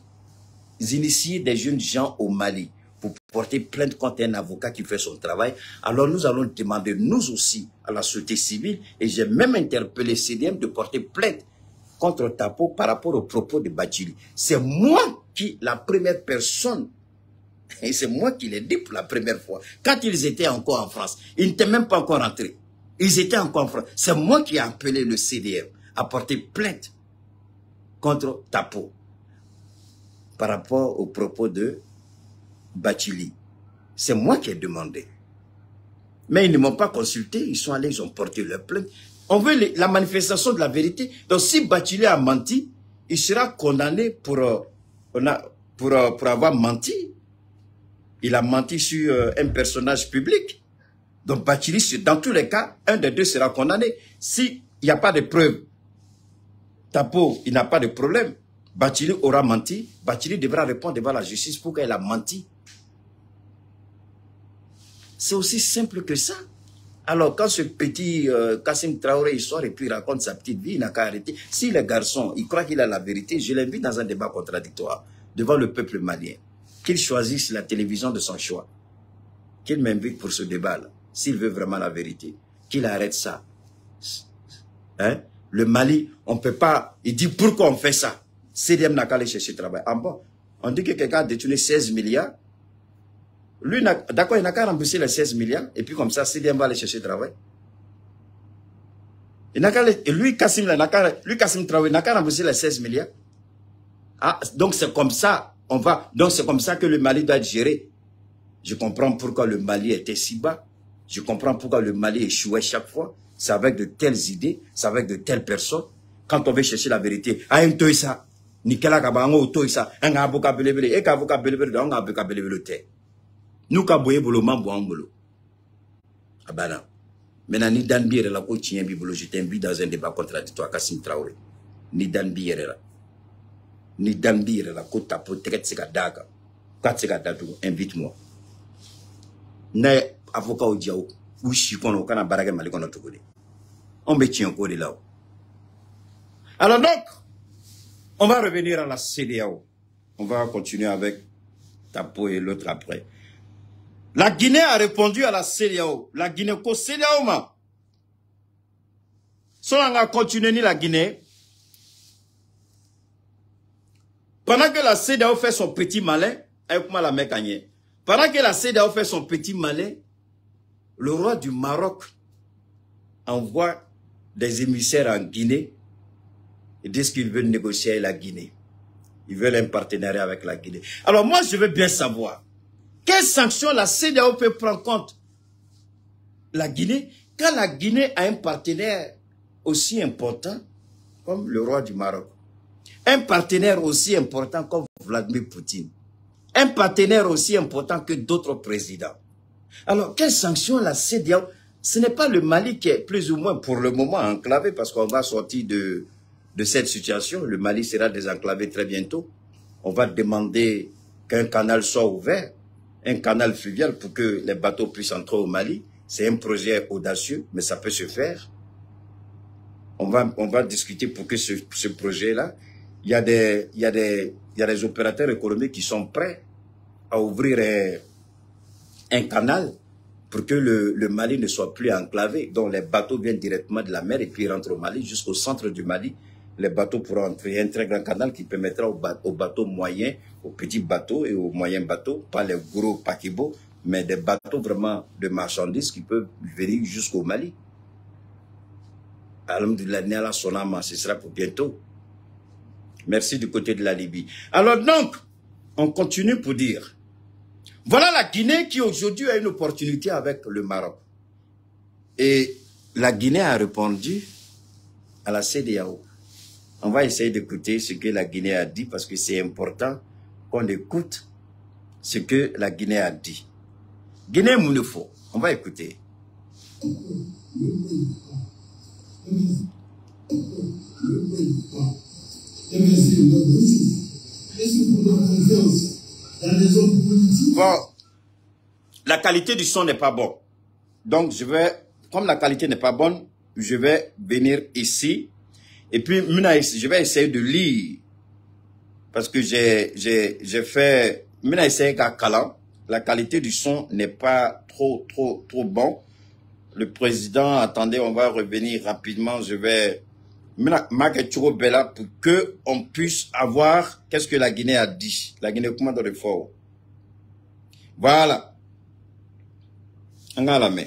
initiez des jeunes gens au Mali pour porter plainte contre un avocat qui fait son travail, alors nous allons demander, nous aussi, à la société civile, et j'ai même interpellé CDM de porter plainte contre Tapo par rapport aux propos de Bathily. C'est moi qui, la première personne, et c'est moi qui l'ai dit pour la première fois, quand ils étaient encore en France, ils n'étaient même pas encore rentrés. Ils étaient encore en France. C'est moi qui ai appelé le CDM à porter plainte contre Tapo par rapport aux propos de Bathily. C'est moi qui ai demandé. Mais ils ne m'ont pas consulté. Ils sont allés, ils ont porté leur plainte. On veut la manifestation de la vérité. Donc si Bathily a menti, il sera condamné pour avoir menti. Il a menti sur un personnage public. Donc Bathily, dans tous les cas, un des deux sera condamné. S'il n'y a pas de preuve, Tapo, il n'a pas de problème. Bathily aura menti. Bathily devra répondre devant la justice pour qu'elle a menti. C'est aussi simple que ça. Alors, quand ce petit Kassim Traoré, il sort et puis raconte sa petite vie, il n'a qu'à arrêter. Si le garçon, il croit qu'il a la vérité, je l'invite dans un débat contradictoire devant le peuple malien. Qu'il choisisse la télévision de son choix. Qu'il m'invite pour ce débat-là. S'il veut vraiment la vérité. Qu'il arrête ça. Hein? Le Mali, on ne peut pas... Il dit pourquoi on fait ça? CDM n'a qu'à aller chercher travail. Ah bon? On dit que quelqu'un a détourné 16 milliards. Lui, d'accord, il n'a qu'à rembourser les 16 milliards. Et puis comme ça, CDM va aller chercher travail. Il n'a qu'à aller... Et lui, Kassim Traoré, n'a qu'à rembourser les 16 milliards. Ah, donc c'est comme ça, donc c'est comme ça que le Mali doit être géré. Je comprends pourquoi le Mali était si bas. Je comprends pourquoi le Mali échouait chaque fois. C'est avec de telles idées, c'est avec de telles personnes. Quand on veut chercher la vérité, ah, un toisa, Nicolas Kabango, toisa, un avocat belébélé, et qu'avocat belébélé, un avocat belébélé. Nous, kaboye bolo, mambo ambolo. Ah ben non. Maintenant, ni Dan Biere la ko tien bibolo, je t'invite dans un débat contradictoire, Kassim Traoré. Ni Dan Biere la. Ni Dan Biere la ko tapo, teket seka daga. Kat seka dadou, invite-moi. Ne avocat au diao, ou chikono, kana barage malikono tokode. On me tient encore de là. Alors donc, on va revenir à la CEDEAO. On va continuer avec Tapo et l'autre après. La Guinée a répondu à la CEDEAO. La Guinée, ko CEDEAO ma. Si on a continué ni la Guinée, pendant que la CEDEAO fait son petit malin, avec-moi la mécanique. Pendant que la CEDEAO fait son petit malin, le roi du Maroc envoie des émissaires en Guinée et disent qu'ils veulent négocier avec la Guinée. Ils veulent un partenariat avec la Guinée. Alors moi, je veux bien savoir, quelles sanctions la CEDEAO peut prendre contre la Guinée quand la Guinée a un partenaire aussi important comme le roi du Maroc. Un partenaire aussi important comme Vladimir Poutine. Un partenaire aussi important que d'autres présidents. Alors, quelles sanctions la CEDEAO? Ce n'est pas le Mali qui est plus ou moins pour le moment enclavé parce qu'on va sortir de cette situation. Le Mali sera désenclavé très bientôt. On va demander qu'un canal soit ouvert, un canal fluvial pour que les bateaux puissent entrer au Mali. C'est un projet audacieux, mais ça peut se faire. On va discuter pour que ce projet-là, il y a des opérateurs économiques qui sont prêts à ouvrir un canal pour que le Mali ne soit plus enclavé. Donc les bateaux viennent directement de la mer et puis rentrent au Mali, jusqu'au centre du Mali. Les bateaux pourront entrer. Il y a un très grand canal qui permettra aux bateaux moyens, aux petits bateaux et aux moyens bateaux, pas les gros paquebots, mais des bateaux vraiment de marchandises qui peuvent venir jusqu'au Mali. Alhamdoulilah, Sonama, ce sera pour bientôt. Merci du côté de la Libye. Alors donc, on continue pour dire, voilà la Guinée qui aujourd'hui a une opportunité avec le Maroc. Et la Guinée a répondu à la CEDEAO. On va essayer d'écouter ce que la Guinée a dit parce que c'est important qu'on écoute ce que la Guinée a dit. Guinée Mounefo, on va écouter. Bon, la qualité du son n'est pas bonne. Donc comme la qualité n'est pas bonne, je vais venir ici. Et puis, je vais essayer de lire. Parce que j'ai fait, la qualité du son n'est pas trop bon. Le président, attendez, on va revenir rapidement. Je vais, pour que on puisse avoir, qu'est-ce que la Guinée a dit. La Guinée commande de fort. Voilà. On a la main.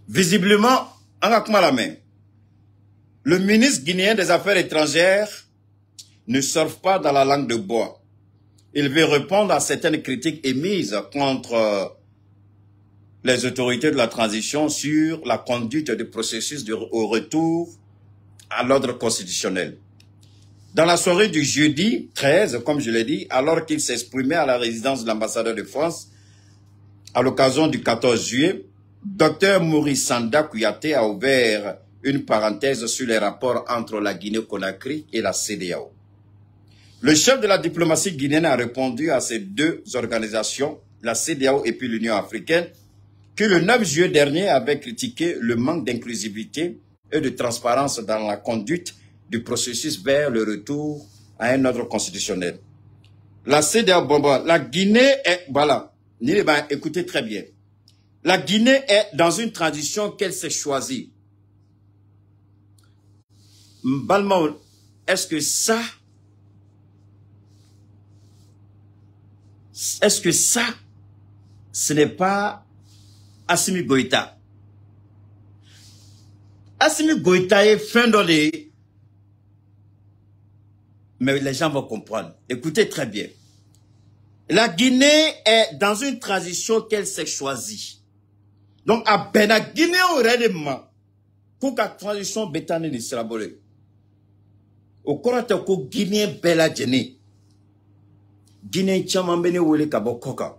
Visiblement, on a la main. Le ministre guinéen des Affaires étrangères ne surfe pas dans la langue de bois. Il veut répondre à certaines critiques émises contre les autorités de la transition sur la conduite du processus au retour à l'ordre constitutionnel. Dans la soirée du jeudi 13, comme je l'ai dit, alors qu'il s'exprimait à la résidence de l'ambassadeur de France, à l'occasion du 14 juillet, Dr Maurice Sanda Kouyaté a ouvert une parenthèse sur les rapports entre la Guinée-Conakry et la CEDEAO. Le chef de la diplomatie guinéenne a répondu à ces deux organisations, la CEDEAO et puis l'Union africaine, que le 9 juillet dernier avait critiqué le manque d'inclusivité et de transparence dans la conduite du processus vers le retour à un ordre constitutionnel. La CEDEAO, la Guinée est, voilà, écoutez très bien, la Guinée est dans une transition qu'elle s'est choisie. Balma, est-ce que ça, ce n'est pas Assimi Goïta? Assimi Goïta est fin dans les... Mais les gens vont comprendre. Écoutez très bien. La Guinée est dans une transition qu'elle s'est choisie. Donc, à Bena Guinée, on réellement, pour la transition bétane de Srabolé. Au Korate, au Guinée, Bela Djeni. Guinée, Tchamambene, Wele Kabo Koka.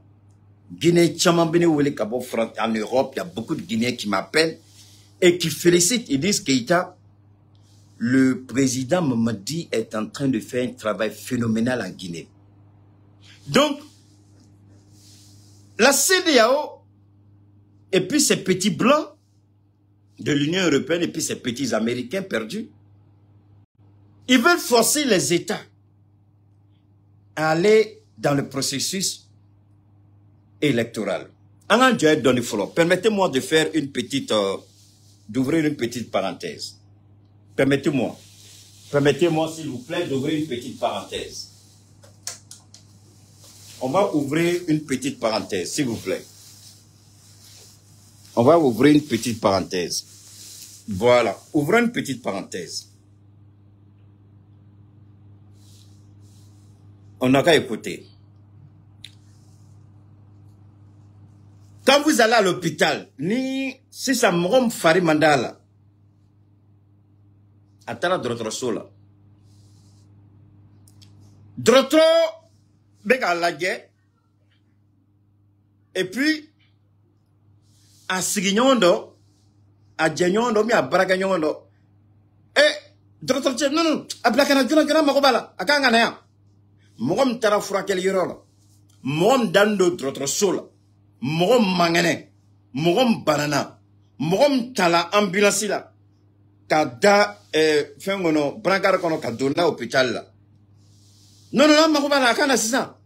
Guinée, Tchamambene, Wele Kabo France. En Europe, il y a beaucoup de Guinéens qui m'appellent et qui félicitent. Ils disent Keïta, le président Mamadi est en train de faire un travail phénoménal en Guinée. Donc, la CEDEAO, et puis ces petits blancs de l'Union européenne, et puis ces petits Américains perdus, ils veulent forcer les États à aller dans le processus électoral. Permettez-moi de faire une petite, d'ouvrir une petite parenthèse. Permettez-moi, s'il vous plaît, d'ouvrir une petite parenthèse. On va ouvrir une petite parenthèse, s'il vous plaît. On va ouvrir une petite parenthèse. Voilà, ouvrons une petite parenthèse. On n'a qu'à écouter. Quand vous allez à l'hôpital, ni si ça m'rom fari mandala, atala drotro sola. Drotro bega lagé. Et puis, à Sigignondo, à Djenyondo, mi à Bragagnondo. Drotro, non, à Blakana, Makobala, à Kanganea. Mogom tara furakel yorola. Mogom dando drotro sola. Mogom mangane. Mogom banana. Mogom tala ambulance la. Kada, fengono, brankar kono kadona hôpital la. Non, Makobala, akana sisa.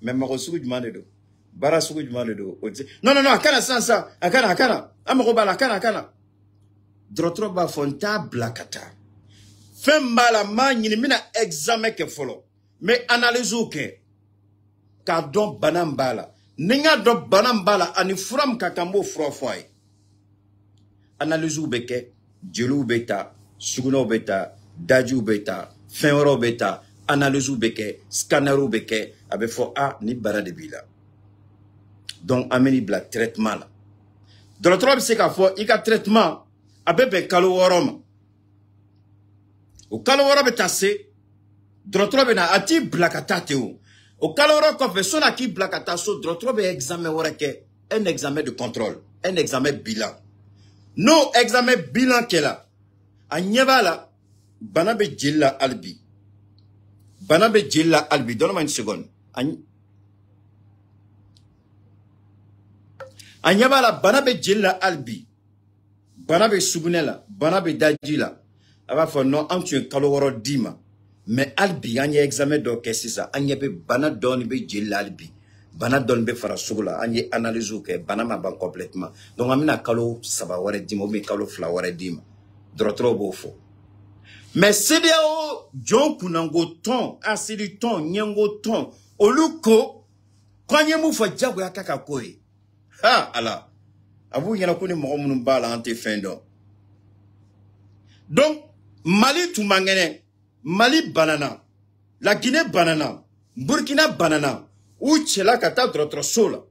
Mais Makosugu demande do. Barasugu demande do. Non, akana ça. Akana. Amakobala, akana. Drotro ba fonta blakata. Fembala ma nyini mina examen ke folo. Mais analyse ou que ka don banambala. Ninga don banambala ani furam kakambo frofoy. Analyse ou beke, djelu beta, suguno beta, daju beta, fenro beta, analyse ou beke, scanner ou beke, abe fo a ni bara de bila. Donc ameni bla traitement la. Dans le trois c'est qu'a fo ika traitement abe be kalo woroma. O kalo woro be tasse, dans le trois na ati blakata teo. Au kalo woro ko fe sona ki blakata so, dans le trois be examen woreke, un examen de contrôle, un examen bilan. No examen bilan kela. A nyebala bana be jilla albi. Bana be jilla albi. Donne-moi une seconde. A nyebala bana be jilla albi. Bana be subunela. Bana be dajila. Aba fo non antu kalo woro dima. Mais albi anye examen do kesisa. Anye be bana doni be jilla albi. Bana don be fara sugula anye analyse ke bana ma ban complètement donc amina kalo saba wara dima me kalo fla wara dima drotro bo fo mais CEDEAO John kunango ton asili ton nyengo ton oluko kwanye mu fo jago yakaka koy ha ala abu yana ko ni mo mun bala ante fendo donc Mali tout mangene Mali banana la Guinée banana Burkina banana ou tchela kata drotro sola.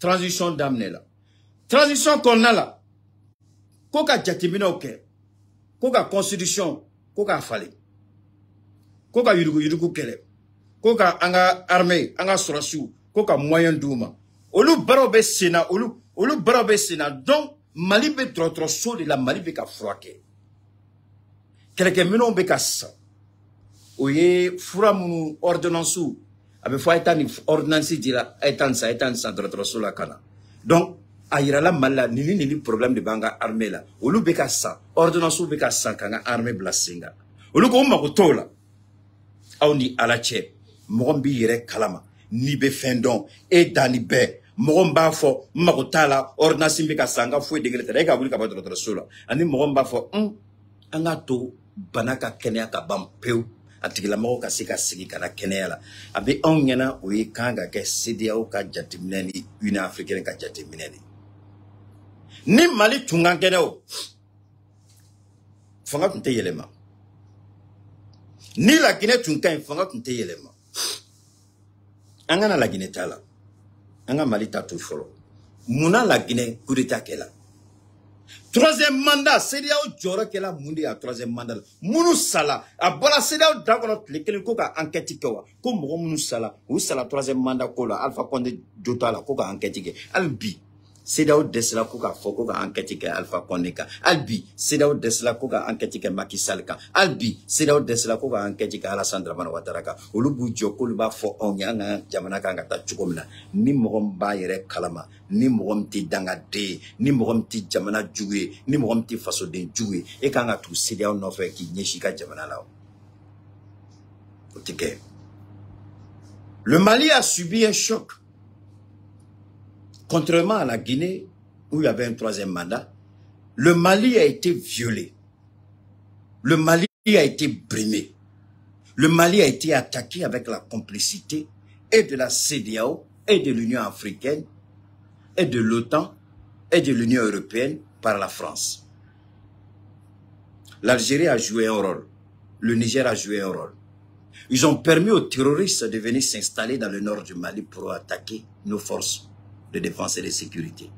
Transition d'amener là. Transition qu'on a là. Koka jatimina oke. Koka constitution. Koka fale. Koka yudugu kele. Koka anga armée. Anga sorasu. Koka moyen douma. Olu barobe sena. Olu barobe sena. Donc, Mali be drotro sola. La Mali be ka froake. Keleke minon be ka sa. Oye furamu ordonnance abe fo etani ordonnance dira etan sa drotro sola kana donc ayira la mala nini problème de banga armée la olu be ka sa ordonnance be ka sa kanga armée blasinga olu ko mako tola awni alache mogombi yere kalama ni be fendon e dani be mogomba fo mako tala ordonnance be ka sanga fo de greta ka buli ka drotro sola ani mogomba fo anga to banaka kenya ka bampeu atigila mago ka sika sigi kana kenela abe on nyana o yi kanga ke CEDEAO ka jatimneni Union africaine ka jatimneni ni Mali tungan keneo fanga kunte yelema ni la Guinée tunkan fanga kunte yelema angana la Guinée tala anga Mali tatu folo muna la Guinée coup d'état kela troisième mandat, CEDEAO jora kela mundi a troisième mandat. Munu sala, a bola CEDEAO dagono lekele koka enquête kewa. Ko mogo munu sala, ou sala troisième mandat kola Alpha Condé jota la koka enquête ke. Albi CEDEAO desla koka fo koka enquête ke Alpha Condé ka. Albi CEDEAO desla koka enquête ke Macky Sall ka. Albi CEDEAO desla koka enquête ke Alassane Dramane Ouattara ka. Olubu joko ba fo onyanga jamana ka ngata chukomna. Ni mogom ba yere kalama. Ni mogom ti danga de, ni mogom ti jamana juwe, ni mogom ti faso den juwe, e kanga tu CEDEAO no fe ki nyeshika jamana lao. Otike. Le Mali a subi un choc. Contrairement à la Guinée, où il y avait un troisième mandat, le Mali a été violé. Le Mali a été brimé. Le Mali a été attaqué avec la complicité et de la CEDEAO et de l'Union africaine et de l'OTAN et de l'Union européenne par la France. L'Algérie a joué un rôle. Le Niger a joué un rôle. Ils ont permis aux terroristes de venir s'installer dans le nord du Mali pour attaquer nos forces de défense et de sécurité,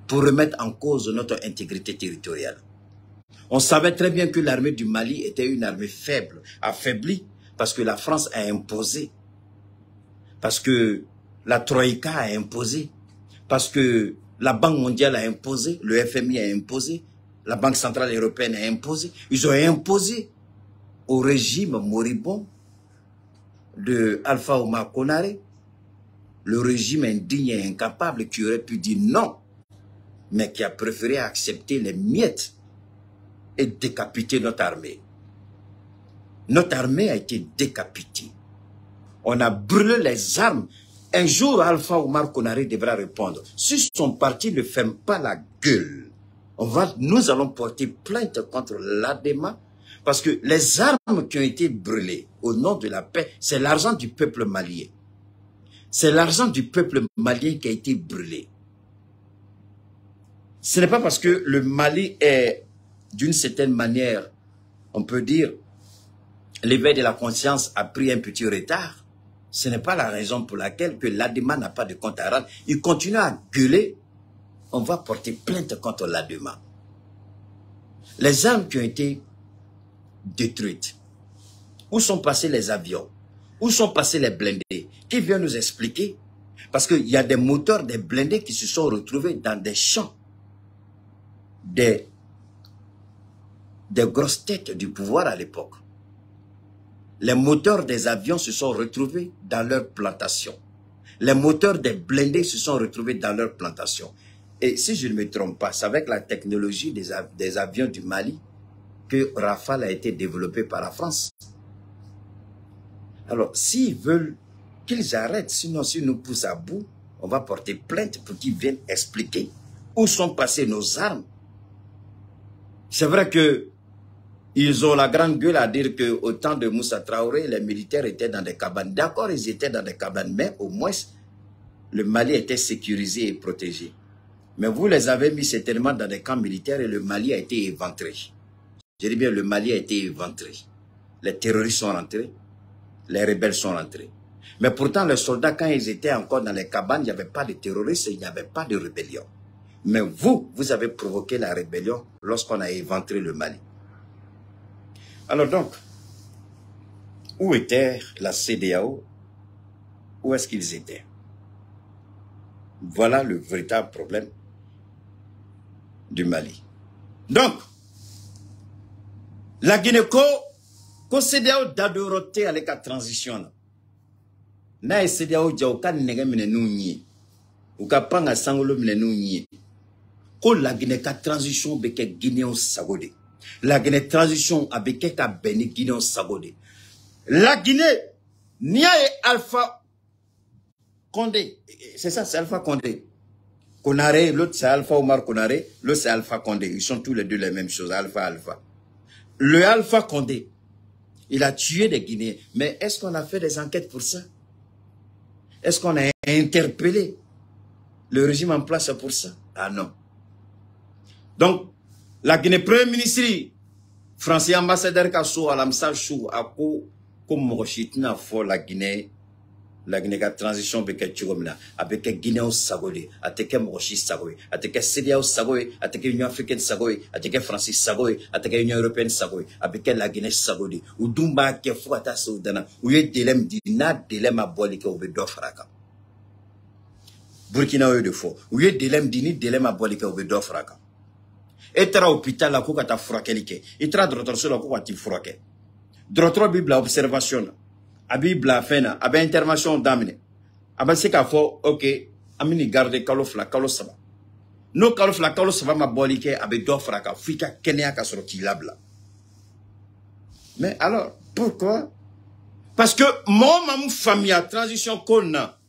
pour remettre en cause notre intégrité territoriale. On savait très bien que l'armée du Mali était une armée faible, affaiblie, parce que la France a imposé, parce que la Troïka a imposé, parce que la Banque mondiale a imposé, le FMI a imposé, la Banque centrale européenne a imposé. Ils ont imposé au régime moribond de Alpha Oumar Konaré, le régime indigne et incapable qui aurait pu dire non, mais qui a préféré accepter les miettes et décapiter notre armée. Notre armée a été décapitée. On a brûlé les armes. Un jour, Alpha Oumar Konaré devra répondre. Si son parti ne ferme pas la gueule, nous allons porter plainte contre l'ADEMA, parce que les armes qui ont été brûlées au nom de la paix, c'est l'argent du peuple malien. C'est l'argent du peuple malien qui a été brûlé. Ce n'est pas parce que le Mali est, d'une certaine manière, on peut dire, l'éveil de la conscience a pris un petit retard. Ce n'est pas la raison pour laquelle que l'ADEMA n'a pas de compte à rendre. Il continue à gueuler. On va porter plainte contre l'ADEMA. Les armes qui ont été détruites. Où sont passés les avions? Où sont passés les blindés? Qui vient nous expliquer? Parce qu'il y a des moteurs des blindés qui se sont retrouvés dans des champs. Des grosses têtes du pouvoir à l'époque. Les moteurs des avions se sont retrouvés dans leur plantation. Les moteurs des blindés se sont retrouvés dans leur plantation. Et si je ne me trompe pas, c'est avec la technologie des avions du Mali que Rafale a été développé par la France. Alors, s'ils veulent qu'ils arrêtent, sinon s'ils nous poussent à bout, on va porter plainte pour qu'ils viennent expliquer où sont passées nos armes. C'est vrai que ils ont la grande gueule à dire qu'au temps de Moussa Traoré, les militaires étaient dans des cabanes. D'accord, ils étaient dans des cabanes, mais au moins, le Mali était sécurisé et protégé. Mais vous les avez mis certainement dans des camps militaires et le Mali a été éventré. Je dis bien, le Mali a été éventré. Les terroristes sont rentrés, les rebelles sont rentrés. Mais pourtant, les soldats, quand ils étaient encore dans les cabanes, il n'y avait pas de terroristes et il n'y avait pas de rébellion. Mais vous avez provoqué la rébellion lorsqu'on a éventré le Mali. Alors donc, où était la CEDEAO? Où est-ce qu'ils étaient? Voilà le véritable problème du Mali. Donc, la Guinée ko CEDEAO d'adoroter avec la transition. Na CEDEAO jauka nege mine nunyi. Uka panga sangolo mine nunyi. Ko la Guinée ka transition beke Guinéen sagode. La Guinée transition avec ka beni Guinéen sagode. La Guinée nia e Alpha Condé. C'est ça, c'est Alpha Condé. Konaré, l'autre c'est Alpha Omar Konaré, l'autre c'est Alpha Condé. Ils sont tous les deux les mêmes choses, Alpha. Le Alpha Condé, il a tué des Guinéens. Mais est-ce qu'on a fait des enquêtes pour ça? Est-ce qu'on a interpellé le régime en place pour ça? Ah non. Donc, la Guinée, Premier ministre, français ambassadeur Kasso, Alamsa Chou, Ako, comme Mochitna, for la Guinée ka transition beke chugomna avec Guinée au Sagode ateke Mochi Sagode ateke CEDEAO Sagode ateke Union africaine Sagode ateke France Sagode ateke Union européenne Sagode avec la Guinée Sagode ou dumba ke fuata soudana ou ye delem dina delem abolike obe dofraka Burkina yo de fo ou ye delem dini delem abolike obe dofraka etra hôpital la ko kata furakelike etra docteur so la ko kati furake docteur bibla observation Abi bla fena, abi intervention damine. Aba se ka fo, ok, amini garde kalo fla, kalo saba. No kalo fla, kalo saba ma bolike, abe do fraka, fika kenya ka soro ki labla. Mais alors, pourquoi? Parce que mon mamou famille à transition qu'on a.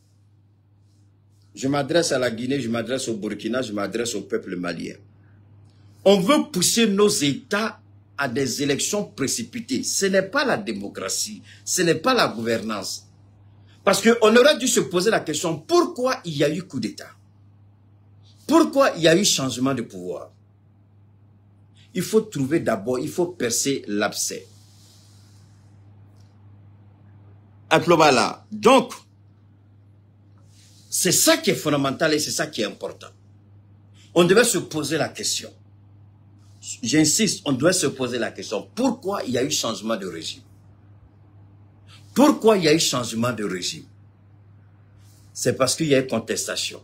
Je m'adresse à la Guinée, je m'adresse au Burkina, je m'adresse au peuple malien. On veut pousser nos États à des élections précipitées. Ce n'est pas la démocratie, ce n'est pas la gouvernance. Parce qu'on aurait dû se poser la question, pourquoi il y a eu coup d'État? Pourquoi il y a eu changement de pouvoir? Il faut trouver d'abord, il faut percer l'abcès. Donc, c'est ça qui est fondamental et c'est ça qui est important. On devait se poser la question. J'insiste, on doit se poser la question. Pourquoi il y a eu changement de régime? Pourquoi il y a eu changement de régime? C'est parce qu'il y a eu contestation.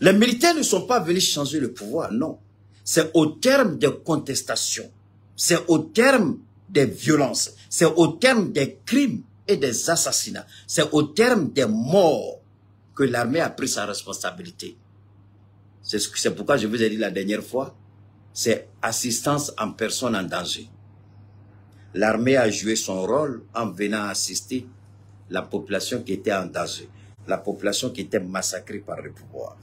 Les militaires ne sont pas venus changer le pouvoir, non. C'est au terme des contestations. C'est au terme des violences. C'est au terme des crimes et des assassinats. C'est au terme des morts que l'armée a pris sa responsabilité. C'est pourquoi je vous ai dit la dernière fois, c'est assistance en personne en danger. L'armée a joué son rôle en venant assister la population qui était en danger, la population qui était massacrée par le pouvoir.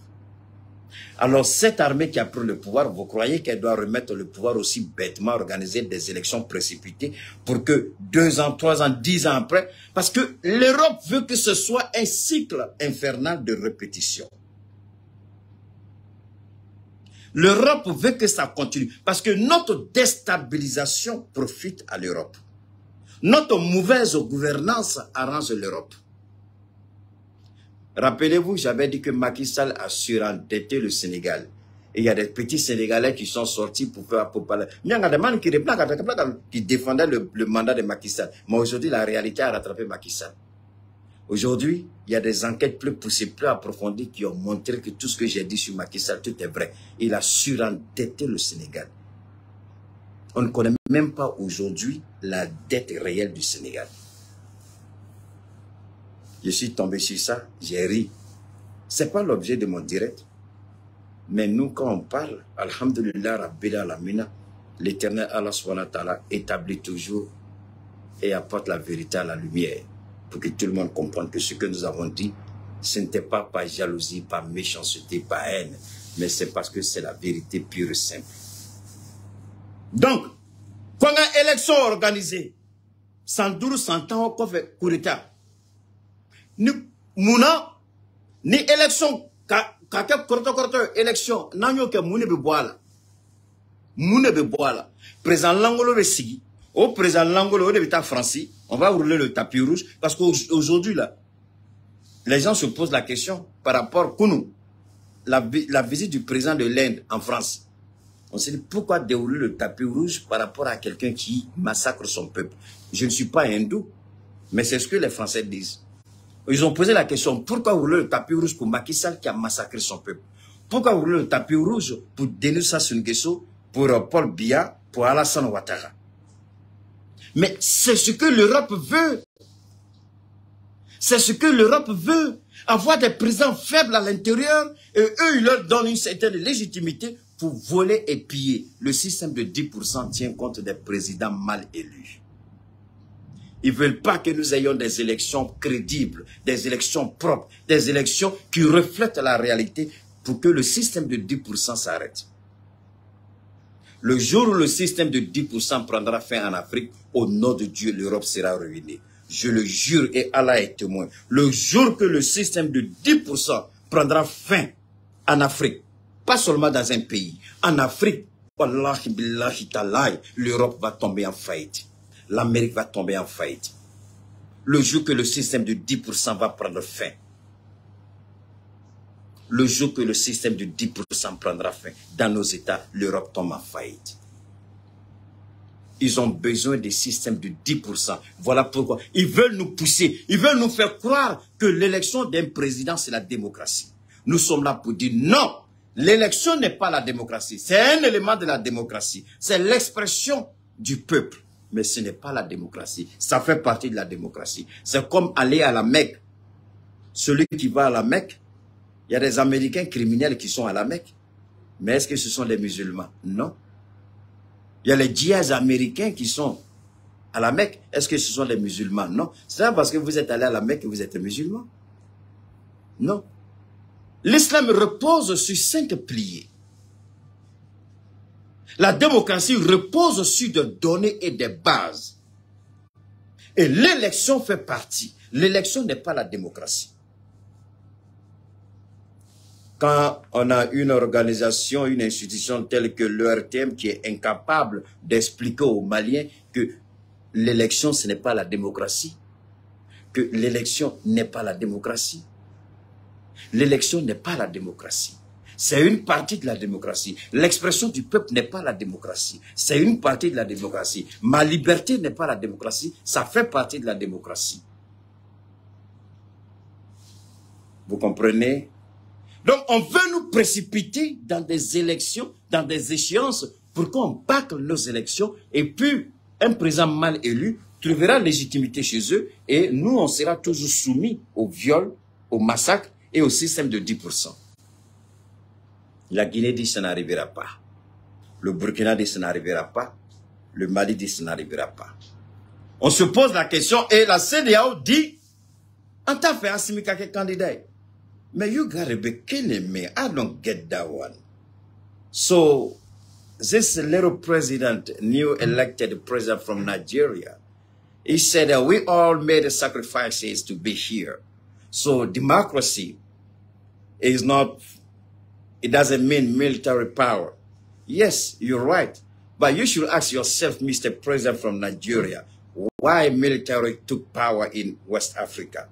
Alors, cette armée qui a pris le pouvoir, vous croyez qu'elle doit remettre le pouvoir aussi bêtement, organiser des élections précipitées pour que 2 ans, 3 ans, 10 ans après, parce que l'Europe veut que ce soit un cycle infernal de répétition. L'Europe veut que ça continue, parce que notre déstabilisation profite à l'Europe. Notre mauvaise gouvernance arrange l'Europe. Rappelez-vous, j'avais dit que Macky Sall a surendetté le Sénégal. Et il y a des petits Sénégalais qui sont sortis pour parler. Il y a des gens qui défendaient le mandat de Macky Sall. Mais aujourd'hui, la réalité a rattrapé Macky Sall. Aujourd'hui, il y a des enquêtes plus poussées, plus approfondies qui ont montré que tout ce que j'ai dit sur Macky Sall, tout est vrai. Il a surendetté le Sénégal. On ne connaît même pas aujourd'hui la dette réelle du Sénégal. Je suis tombé sur ça, j'ai ri. Ce n'est pas l'objet de mon direct. Mais nous, quand on parle, Alhamdulillah, Rabbil Alamina, l'Éternel Allah subhanahu wa ta'ala établit toujours et apporte la vérité à la lumière pour que tout le monde comprenne que ce que nous avons dit, ce n'était pas par jalousie, par méchanceté, par haine, mais c'est parce que c'est la vérité pure et simple. Donc, quand il y a une élection organisée, 112, 100 ans, on fait coup d'État. Ni mouna, ni élection, kaka korto élection, nanyo ke moune be boala. Moune be boala. Président Langolo be sigi. Au président Langolo de l'État français, on va rouler le tapis rouge parce qu'aujourd'hui là, les gens se posent la question par rapport à nous, la visite du président de l'Inde en France. On s'est dit pourquoi dérouler le tapis rouge par rapport à quelqu'un qui massacre son peuple. Je ne suis pas hindou, mais c'est ce que les Français disent. Ils ont posé la question, pourquoi rouler le tapis rouge pour Macky Sall qui a massacré son peuple? Pourquoi rouler le tapis rouge pour Denis Sassou Nguesso, pour Paul Biya, pour Alassane Ouattara? Mais c'est ce que l'Europe veut. C'est ce que l'Europe veut. Avoir des présidents faibles à l'intérieur et eux, ils leur donnent une certaine légitimité pour voler et piller. Le système de 10% tient compte des présidents mal élus. Ils ne veulent pas que nous ayons des élections crédibles, des élections propres, des élections qui reflètent la réalité pour que le système de 10% s'arrête. Le jour où le système de 10% prendra fin en Afrique, au nom de Dieu, l'Europe sera ruinée. Je le jure et Allah est témoin. Le jour que le système de 10% prendra fin en Afrique, pas seulement dans un pays, en Afrique, wallahi billahi talaï, l'Europe va tomber en faillite. L'Amérique va tomber en faillite. Le jour que le système de 10% va prendre fin. Le jour que le système de 10% prendra fin dans nos États, l'Europe tombe en faillite. Ils ont besoin des systèmes de 10%. Voilà pourquoi ils veulent nous pousser. Ils veulent nous faire croire que l'élection d'un président, c'est la démocratie. Nous sommes là pour dire non. L'élection n'est pas la démocratie. C'est un élément de la démocratie. C'est l'expression du peuple. Mais ce n'est pas la démocratie. Ça fait partie de la démocratie. C'est comme aller à la Mecque. Celui qui va à la Mecque, il y a des Américains criminels qui sont à la Mecque. Mais est-ce que ce sont des musulmans? Non. Il y a les djihadistes américains qui sont à la Mecque. Est-ce que ce sont des musulmans? Non. C'est pas parce que vous êtes allé à la Mecque que vous êtes musulman. Non. L'islam repose sur 5 piliers. La démocratie repose sur des données et des bases. Et l'élection fait partie. L'élection n'est pas la démocratie. Quand on a une organisation, une institution telle que l'ERTM qui est incapable d'expliquer aux Maliens que l'élection, ce n'est pas la démocratie, que l'élection n'est pas la démocratie. L'élection n'est pas la démocratie. C'est une partie de la démocratie. L'expression du peuple n'est pas la démocratie. C'est une partie de la démocratie. Ma liberté n'est pas la démocratie. Ça fait partie de la démocratie. Vous comprenez? Donc, on veut nous précipiter dans des élections, dans des échéances, pour qu'on bâcle nos élections. Et puis, un président mal élu trouvera légitimité chez eux. Et nous, on sera toujours soumis au viol, au massacre et au système de 10%. La Guinée dit que ça n'arrivera pas. Le Burkina dit que ça n'arrivera pas. Le Mali dit que ça n'arrivera pas. On se pose la question et la CEDEAO dit, en tant fait Assimi Kake candidat. Man, you gotta be kidding me. I don't get that one. So, this little president, new elected president from Nigeria, he said that we all made sacrifices to be here. So, democracy is not, it doesn't mean military power. Yes, you're right. But you should ask yourself, Mr. President from Nigeria, why military took power in West Africa?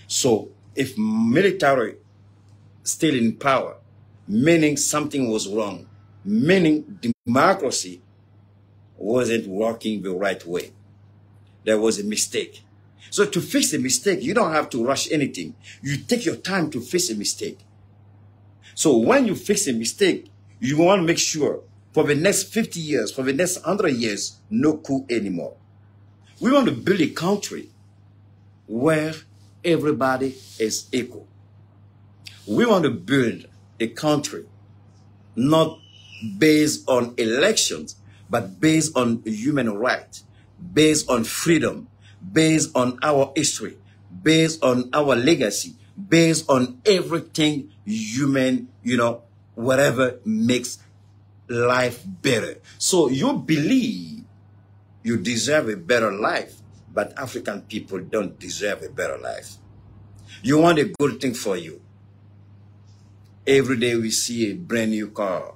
So, if military still in power, meaning something was wrong, meaning democracy wasn't working the right way. There was a mistake. So to fix a mistake, you don't have to rush anything. You take your time to fix a mistake. So when you fix a mistake, you want to make sure for the next 50 years, for the next 100 years, no coup anymore. We want to build a country where everybody is equal. We want to build a country not based on elections, but based on human rights, based on freedom, based on our history, based on our legacy, based on everything human, whatever makes life better. So you believe you deserve a better life, but African people don't deserve a better life. You want a good thing for you. Every day we see a brand new car.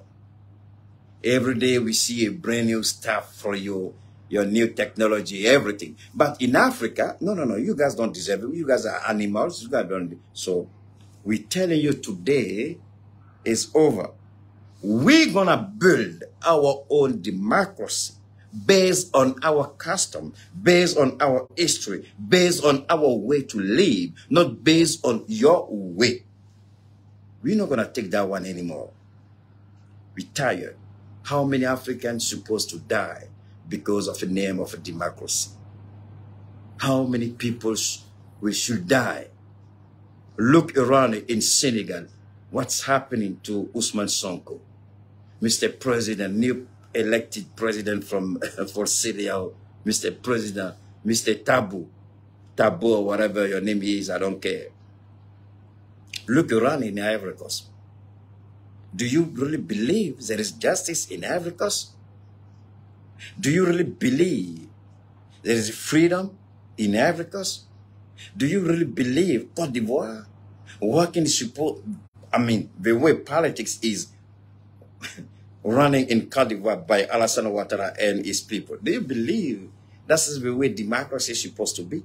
Every day we see a brand new stuff for you, your new technology, everything. But in Africa, no, you guys don't deserve it. You guys are animals. You guys don't. So we're telling you today is over. We're going to build our own democracy based on our custom, based on our history, based on our way to live, not based on your way. We're not going to take that one anymore. We're tired. How many Africans supposed to die because of the name of a democracy? How many people we should die? Look around in Senegal. What's happening to Ousmane Sonko? Mr. President, new elected president from for CDAO, Mr. President, Mr. Tabou or whatever your name is, I don't care. Look around in Ivory Coast. Do you really believe there is justice in Ivory Coast? Do you really believe there is freedom in Ivory Coast? Do you really believe Côte d'Ivoire working support? I mean, the way politics is running in Côte d'Ivoire by Alassane Ouattara and his people. Do you believe that's the way democracy is supposed to be?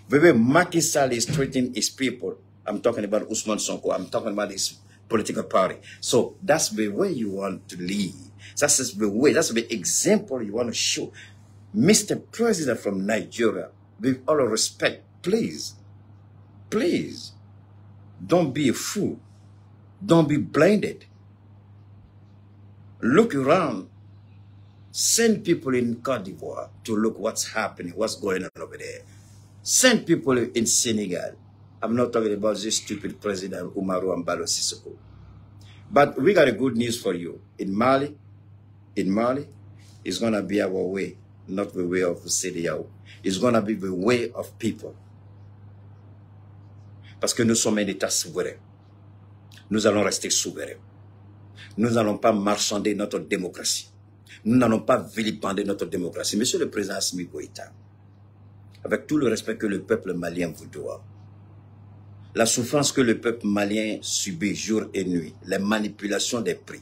The way Macky Sall is treating his people. I'm talking about Ousmane Sonko. I'm talking about his political party. So that's the way you want to lead. That's the way, that's the example you want to show. Mr. President from Nigeria, with all respect, please, don't be a fool. Don't be blinded. Look around. Send people in Côte d'Ivoire to look what's happening, what's going on over there. Send people in Senegal. I'm not talking about this stupid president, Umaru Ambalo Sissoko. But we got a good news for you. In Mali, it's going to be our way, not the way of the CDAO. It's going to be the way of people. Parce que nous sommes un État souverain. Nous allons rester souverains. Nous n'allons pas marchander notre démocratie. Nous n'allons pas vilipender notre démocratie. Monsieur le Président Assimi Goïta, avec tout le respect que le peuple malien vous doit, la souffrance que le peuple malien subit jour et nuit, les manipulations des prix.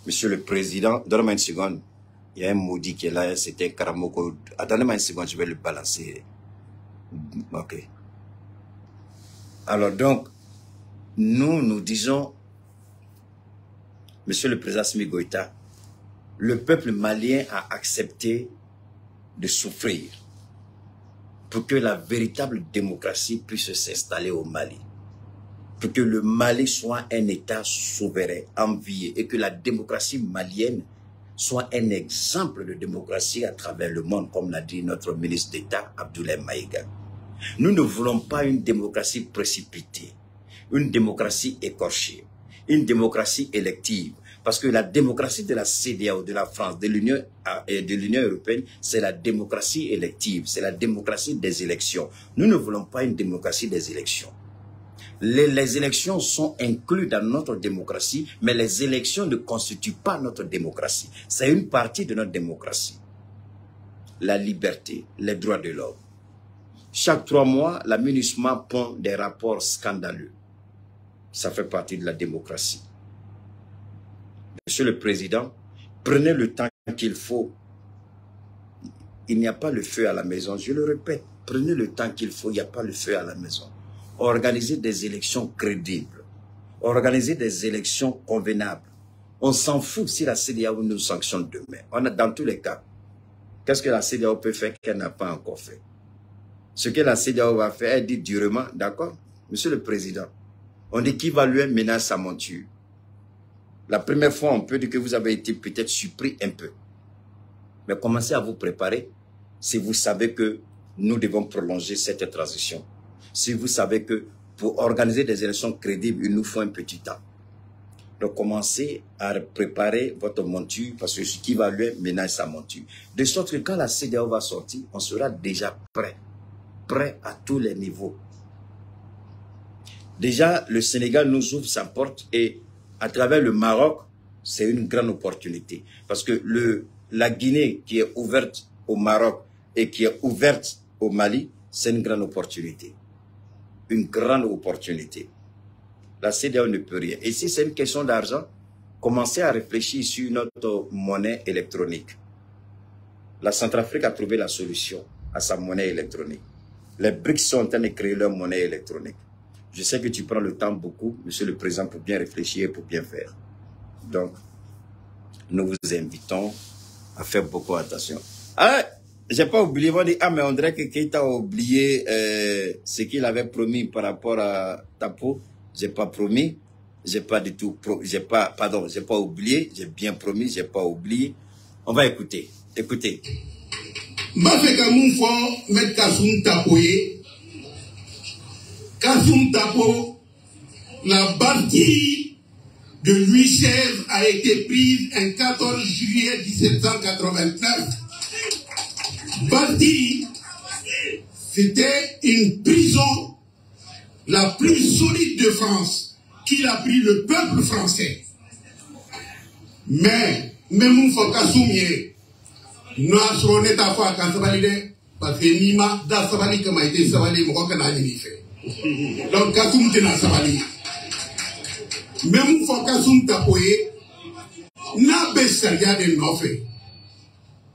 Monsieur le Président, donne-moi une seconde. Il y a un maudit qui est là, c'est un caramoko. Attendez-moi une seconde, je vais le balancer. Ok. Alors donc, nous disons, Monsieur le Président Assimi Goïta, le peuple malien a accepté de souffrir pour que la véritable démocratie puisse s'installer au Mali. Pour que le Mali soit un État souverain, envié, et que la démocratie malienne soit un exemple de démocratie à travers le monde, comme l'a dit notre ministre d'État, Abdoulaye Maïga. Nous ne voulons pas une démocratie précipitée, une démocratie écorchée. une démocratie élective. Parce que la démocratie de la CEDEAO, de la France, de l'Union européenne, c'est la démocratie élective, c'est la démocratie des élections. Nous ne voulons pas une démocratie des élections. Les élections sont incluses dans notre démocratie, mais les élections ne constituent pas notre démocratie. C'est une partie de notre démocratie. La liberté, les droits de l'homme. Chaque 3 mois, la MINUSMA pond des rapports scandaleux. Ça fait partie de la démocratie. Monsieur le Président, prenez le temps qu'il faut. Il n'y a pas le feu à la maison. Je le répète, prenez le temps qu'il faut. Il n'y a pas le feu à la maison. Organisez des élections crédibles. Organisez des élections convenables. On s'en fout si la CEDEAO nous sanctionne demain. Dans tous les cas, qu'est-ce que la CEDEAO peut faire qu'elle n'a pas encore fait? Ce que la CEDEAO va faire, elle dit durement, d'accord? Monsieur le Président, on dit qui va lui menacer sa monture. La première fois, on peut dire que vous avez été peut-être surpris un peu. Mais commencez à vous préparer si vous savez que nous devons prolonger cette transition. Si vous savez que pour organiser des élections crédibles, il nous faut un petit temps. Donc commencez à préparer votre monture parce que ce qui va lui ménager sa monture. De sorte que quand la CEDEAO va sortir, on sera déjà prêt. Prêt à tous les niveaux. Déjà, le Sénégal nous ouvre sa porte et à travers le Maroc, c'est une grande opportunité. Parce que la Guinée qui est ouverte au Maroc et qui est ouverte au Mali, c'est une grande opportunité. Une grande opportunité. La CEDEAO ne peut rien. Et si c'est une question d'argent, commencez à réfléchir sur notre monnaie électronique. La Centrafrique a trouvé la solution à sa monnaie électronique. Les BRICS sont en train de créer leur monnaie électronique. Je sais que tu prends le temps beaucoup, Monsieur le Président, pour bien réfléchir et pour bien faire. Donc, nous vous invitons à faire beaucoup attention. Ah, j'ai pas oublié, on dit, ah, mais on dirait que Keïta a oublié ce qu'il avait promis par rapport à Tapo. J'ai pas promis, j'ai pas du tout, j'ai pas oublié, j'ai bien promis, j'ai pas oublié. On va écouter, écoutez. Kassoum Tapo, la bâtie de Louis XVI a été prise un 14 juillet 1789. Bâtie, c'était une prison la plus solide de France qu'il a pris le peuple français. Mais, même un fois Kassoum nous avons été à fois parce que Nima, dans Savali, comme a été Savali, moi, qu'on a fait. Donc, Kassoum tena Savali. Même une fois Kassoum tapoye, n'a pas saria de nofe.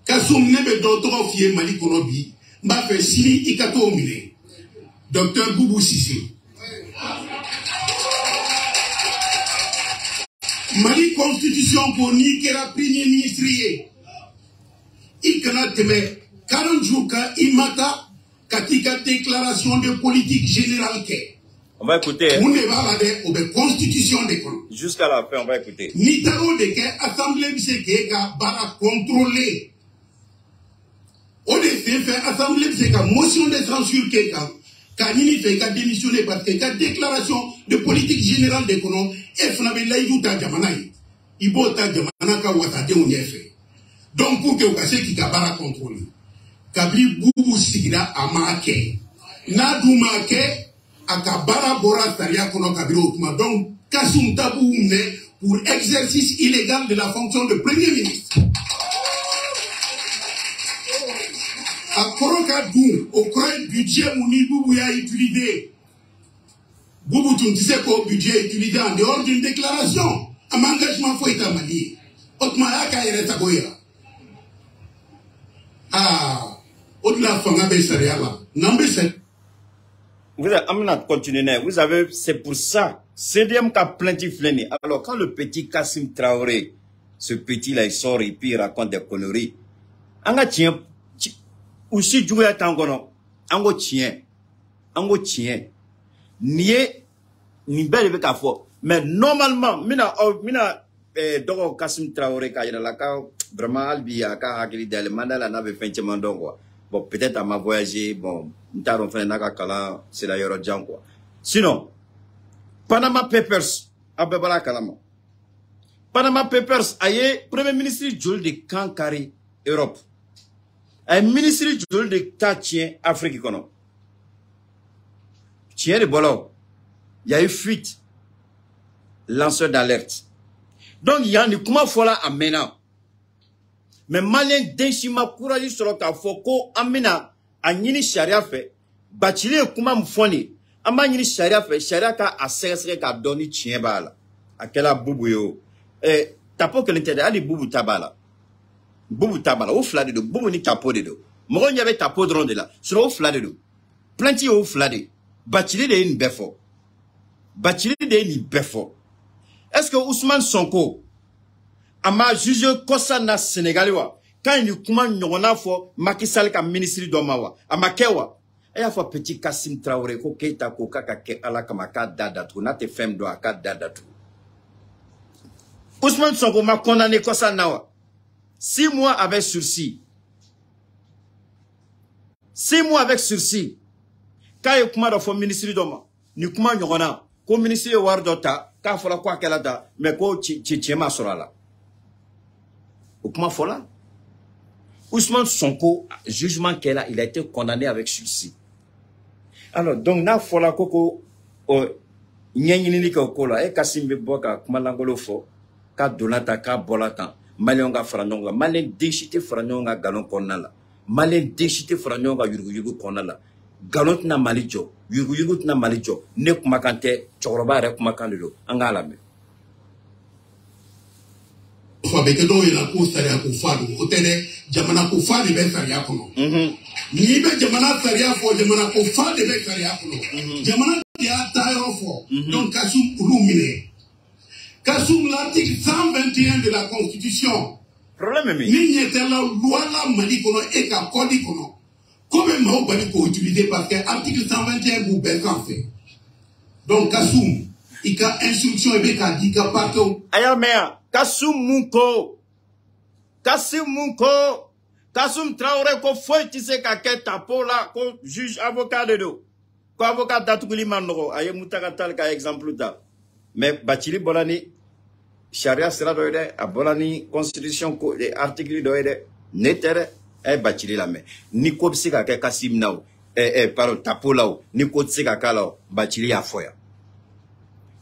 Kassoum nebe d'autres fier Mali Konobi, m'a fait sili ikato mine. Docteur Boubou Sissé. Mali Constitution pour ni que la premier ministre. Il canal teme 40 jours imata katika déclaration de politique générale que on va écouter on ne va pas de constitution de kon jusqu'à la fin on va écouter ni taro de que assemblée c'est que ga bara contrôler au de fait assemblée c'est ka motion de censure que ka ni fait ka démissionner parce que ka déclaration de politique générale de kon e fna be lay ta jamana ibo ta jamana ka wata de on fait. Donc, pour que vous sachiez qui a contrôle, Kabli Boubou Sigira a marqué. Nadou marqué, a Kabara Bora Taria Kono Kabiro. Donc, Kassoum Tabou pour exercice illégal de la fonction de Premier ministre. A Korokadou, au coin budget Mouni Boubou a utilisé. Boubou, tu ne sais pas au budget utilisé en dehors d'une déclaration. Un engagement faut être amalié. Otmara Kaire Tagoya. Ah, au-delà vous avez, c'est pour ça, CDM qui a plaintif. Alors, quand le petit Kassim Traoré, ce petit-là, il sort et puis il raconte des conneries, anga tient, aussi joué à Tangono, ango tient, nié, ni belle avec la foi. Mais normalement, mina, donc Kassim Traoré, quand il a la vraiment, Albi, à Kahakili, le mandat, n'avait fait un quoi. Bon, peut-être à m'a voyagé, bon, c'est la Yorodjan, quoi. Sinon, Panama Papers, Abebala Kalama. Panama Papers, aye, Premier ministre Jules de Kankari, Europe. Un ministre Jules de Katien, Afrique. Tien de Bolo. Il y a eu fuite. Lanceur d'alerte. Donc, il y a une comment fola amena. Mais malien denchima courage sur le kafoko amena a nini sharia fait. Bachili kuma mfoni. Ama nini sharia fait. Sharia ka a serre ka doni tien bala. A quella boubou yo. Tapo que l'intérêt ali boubou tabala. Boubou tabala. Ou flade de boubou ni tapo de do. Moron y avait tapo de ronde là. Sur ou flade de do. Planti ou flade. Bachili de une beffo. Bachili de une beffo. Est-ce que Ousmane Sonko a jugé Kosa na Sénégalais quand il commande n'yona fo Macky Sall ka ministre d'Omawa a makewa et a fo petit Kassim Traoré ko keita ko kaka ke ala kamaka dada tu na te femme do aka dada tu Ousmane Sonko m'a condamné Kosa nawa 6 mois avec sursis 6 mois avec sursis quand il commande fo ministre d'Oma ni commande n'yona ko ministre wardota quand il faut quoi qu'elle a da, mais quoi tu sera là. Ou comment fola? Ousmane Sonko, jugement qu'elle a, il a été condamné avec sursis. Alors, donc, na fola koko, nyenyi ka kola, Kassim Beboka, kumalangolo fo, ka donata, ka bolata, malionga franonga, malen déchité franonga galon konala, malen déchité franonga yugu konala. Galot na malijo, yugu na malijo, ne kumakante, choroba re kumakandelo, angalame. Fabeke do ina ko saria ko fadu, otene jamana ko fadu be saria kono. Ni be jamana saria fo jamana ko fadu be saria kono. Jamana ya tayo fo, donc Kassoum Kouloumine. Kassoum l'article 121 de la Constitution. Problème mi. Ni nyete la loi la mali kono e ka kodi kono. Comment m'a pas utilisé parce que l'article 121 vous fait. Donc Kassoum, il a instruction et il a dit qu'il partout. Ayamea, Kassoum Munko, Kassoum Traoré ko foi tise ka ke tapo la ko juge avocat de do. Ko avocat datukuli manoro aye mutaka tal ka exemple da. Mais Bachili bolani charia sera doide a bolani constitution ko article doide netere e Bachili la me ni ko bisi ka ke Kassim naw pardon tapo la ni ko tise ka kala Bachili a foya.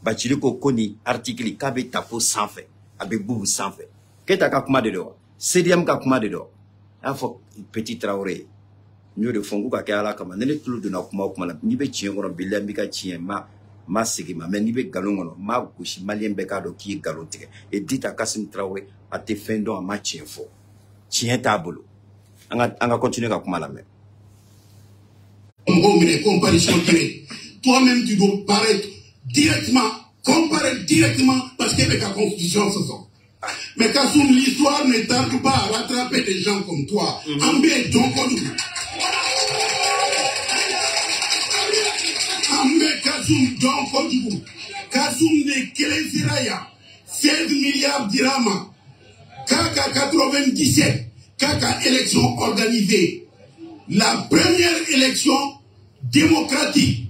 Bachili ko koni article ka be tapo sans fait abe bubu sans fait. Keta ka kuma de do. CDM ka kuma de do. A fo petit Traoré. Nous de fongu ka ala kama nene tulu de na kuma la ni be chien ngoro bilia mbika chien ma sigi ma mais ni be galon ngono ma kushi malien be ka do ki galon tike et dit à Kassim Traoré a te fendo a ma chien fo. Chien tabolo. Anga continuer ka kuma la me. Toi-même tu dois paraître directement, comparer directement parce que la constitution se sont. Mais Kassoum, l'histoire ne tarde pas à rattraper des gens comme toi. Ambé Djonkodou. Ambé Kassoum Djonkodou. Kassoum de Kelesiraya. 16 milliards dirhams. Kaka 97. Kaka élection organisée. La première élection démocratique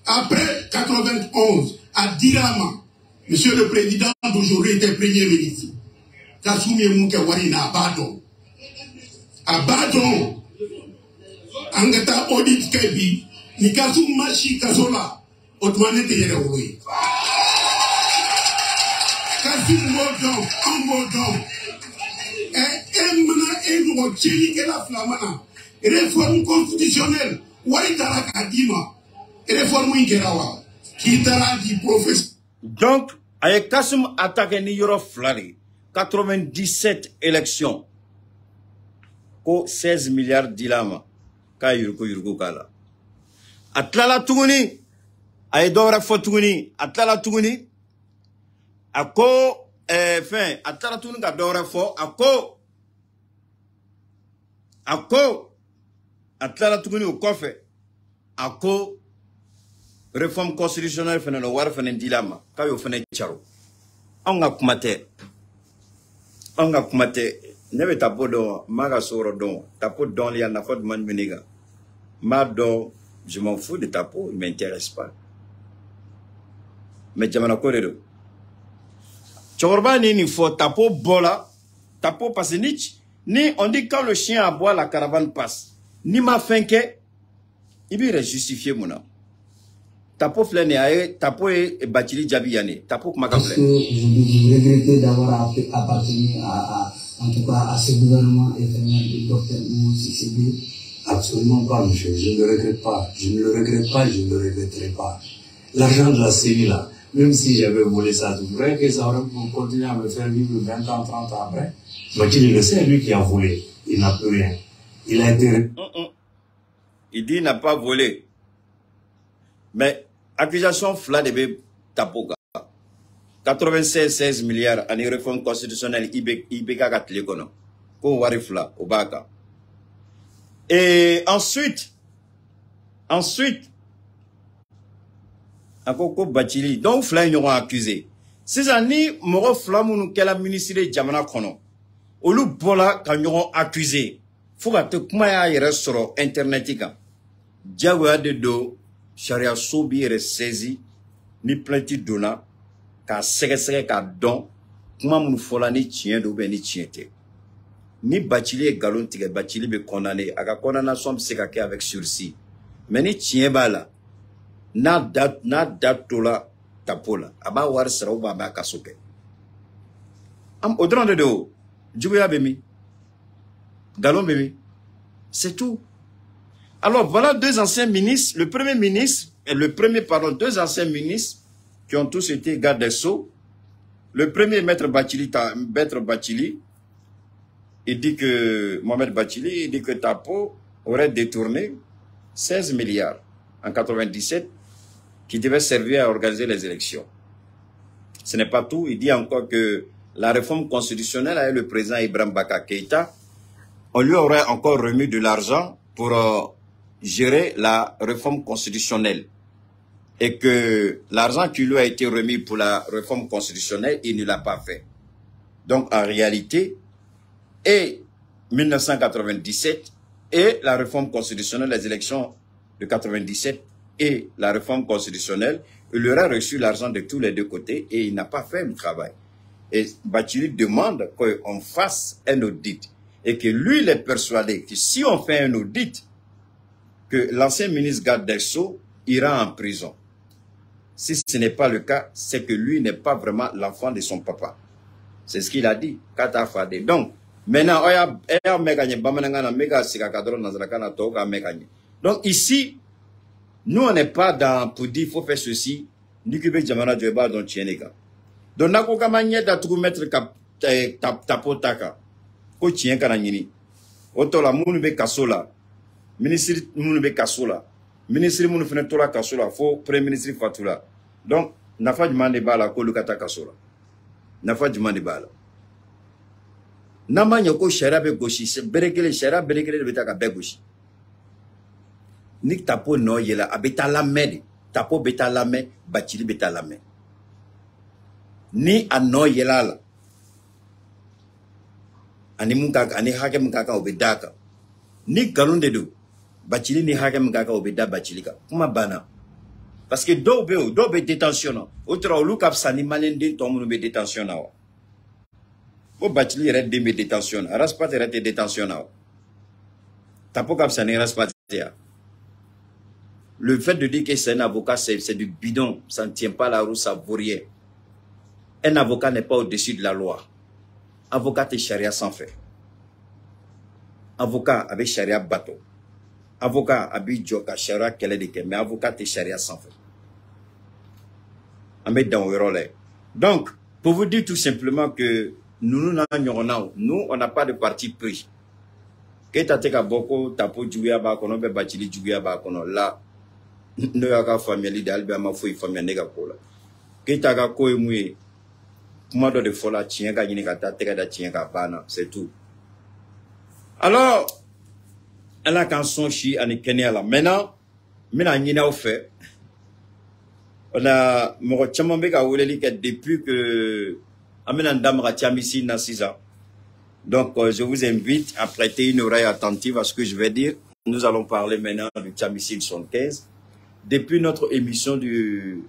après 91 à Dirama. Monsieur le Président d'aujourd'hui était Premier ministre. Kassoum Mouké Warina Abadon. Abadon. Angata audit Kebi. Ni Kassoum Machi Kazola. Otmane Teyerewoui. Kassoum Modon. Ambodon. Emna Eno Tcheli la Flamana. Réforme constitutionnelle. Waitara Kadima. Réforme Ingerawa. Kitara di professeur. Donc, avec Kassoum attaqué ni Yoro Flari, 97 élections, ko 16 milliards d'ilama, ka yurko kala. Atlala Tuguni, Aydora Fotuguni, Atlala Tuguni, ako, fin, Atlala Tuguni ka dora fo, ako, Atlala Tuguni au kofe, ako, réforme constitutionnelle fene no war fene dilama ka yo fene charo anga kumate nebe tapo do maga soro don tapo don li na fod man meniga ma do je m'en fous de tapo il m'intéresse pas mais jamana ko redo Tchorba ni faut tapo bola, tapo passe ni on dit quand le chien aboie, la caravane passe. Ni ma fin que, il peut justifier mon nom. Tapo flène aye, tapo et Bathily Djaby Yane. Tapo comment ça flène? Je regrette d'avoir appartenu en tout cas à ce gouvernement et du docteur Moussi. Absolument pas, monsieur. Je ne le regrette pas. Je ne le regrette pas, je ne le regretterai pas. L'argent de la CENI là, même si j'avais volé ça, tout vrai que ça aurait continué à me faire vivre 20 ans, 30 ans après. Bathily le sait, lui qui a volé. Il n'a plus rien. Il a été... Il dit qu'il n'a pas volé. Mais, accusation flat de Tapoga. 96 milliards en réforme constitutionnelle, IBK Gatlekono. Pour Warifla, au Baka. Et ensuite, Akoko Bathily, donc Fla ils ont accusé. Ces années, Moro Fla Mounou Kela ministre de Djamana Kono. Olu Bola, quand ils ont accusé, faut que tu aies sur Internet. Diawa de do, Sharia Sobi est saisi, ni plainti dona, ka sege ka don, kuma moun fola ni tien do ben ni tiente. Ni Bathily et galon tige, Bathily be condamné, aga condamnation sekake avec sursis. Mais ni tien bala, na dat tola tapola, aba war sera ou baba kasoke. Am odran de do, Djouya bemi, galon bemi, c'est tout. Alors voilà deux anciens ministres, deux anciens ministres qui ont tous été gardes des Sceaux. Le premier, Maître Bathily, il dit que Mohamed Bathily, il dit que Tapo aurait détourné 16 milliards en 97 qui devaient servir à organiser les élections. Ce n'est pas tout. Il dit encore que la réforme constitutionnelle avec le président Ibrahim Boubacar Keïta, on lui aurait encore remis de l'argent pour gérer la réforme constitutionnelle. Et que l'argent qui lui a été remis pour la réforme constitutionnelle, il ne l'a pas fait. Donc en réalité, et 1997 et la réforme constitutionnelle, les élections de 97 et la réforme constitutionnelle, il aurait reçu l'argent de tous les deux côtés et il n'a pas fait le travail. Et Bathily demande qu'on fasse un audit et que lui, il est persuadé que si on fait un audit, que l'ancien ministre garde des Sceaux ira en prison. Si ce n'est pas le cas, c'est que lui n'est pas vraiment l'enfant de son papa. C'est ce qu'il a dit. Donc, maintenant, donc ici, nous on n'est pas dans pour dire il faut faire ceci, ni que Djamana Djeba dans Tchénéga. Donc, n'a qu'aucun manière de mettre tapotaka. Ko tien kananyini. Otola mounu be kasola. Ministre mounu be kasola. Ministre mounu fene tola kasola. Fo premier ministre fatula. Donc, nafa demande bala ko lukata kasola. Nafa demande bala. Nama nyoko sharia be goshi. Se berekele sharia berekele beta ka be goshi. Nik tapo no yela abeta la mede. Tapo beta la me, Bathily beta la me. Ni ano yela la. Ani mungaka, ani hakem mungaka obedaka. Ni galon de do. Bathily ni hakem mungaka obeda Bathily ka. Kuma bana. Parce que dobe détention. Outra ou look up sani malende tomu be détention na. O Bathily red de détention. Raspat red de détention na. Tapo kap sani raspat ya. Le fait de dire que c'est un avocat, c'est du bidon. Ça ne tient pas la roue, ça vaut rien. Un avocat n'est pas au-dessus de la loi. Avocat et charia sans fait. Avocat avec charia bateau. Avocat avec joka charia qu'elle est mais avocat et charia sans fait. On met dans le rôle. Donc, pour vous dire tout simplement que nous, on n'a pas de parti pris. Qu'est-ce que beaucoup tapo Djouya ba kono be Bathily Djouya ba kono là. No yaka famille d'Albert ma foi famille nega kola. Qu'est-ce que ko emoué. Comment de fola tien ka yini ka ta tega da tien ka bana, c'est tout. Alors, elle a quand son chi ani Kenya là. Maintenant, nyina au fait. On a mon chamambe ka woleli que depuis que amena ndam ka tiamisi na 6 ans. Donc, je vous invite à prêter une oreille attentive à ce que je vais dire. Nous allons parler maintenant du Tiamicile 75. Depuis notre émission du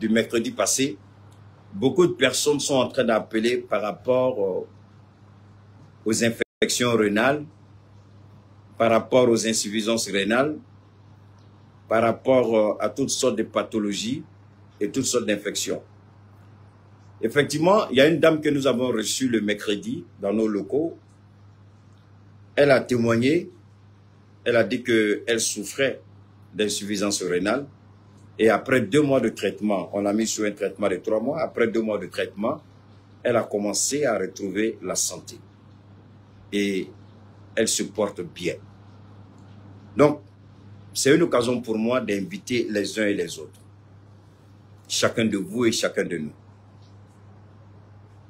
mercredi passé, beaucoup de personnes sont en train d'appeler par rapport aux infections rénales, par rapport aux insuffisances rénales, par rapport à toutes sortes de pathologies et toutes sortes d'infections. Effectivement, il y a une dame que nous avons reçue le mercredi dans nos locaux. Elle a témoigné, elle a dit qu'elle souffrait d'insuffisance rénale. Et après 2 mois de traitement, on l'a mis sur un traitement de 3 mois. Après 2 mois de traitement, elle a commencé à retrouver la santé. Et elle se porte bien. Donc, c'est une occasion pour moi d'inviter les uns et les autres. Chacun de vous et chacun de nous.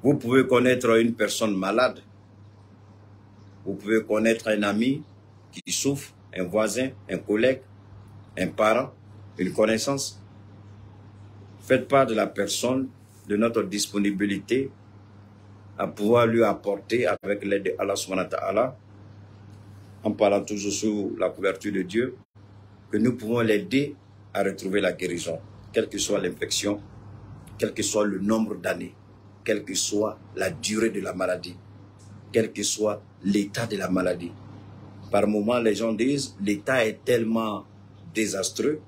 Vous pouvez connaître une personne malade. Vous pouvez connaître un ami qui souffre, un voisin, un collègue, un parent, une connaissance. Faites part de la personne, de notre disponibilité à pouvoir lui apporter avec l'aide de Allah subhanahu wa ta'ala, en parlant toujours sous la couverture de Dieu, que nous pouvons l'aider à retrouver la guérison, quelle que soit l'infection, quel que soit le nombre d'années, quelle que soit la durée de la maladie, quel que soit l'état de la maladie. Par moments, les gens disent, l'état est tellement désastreux,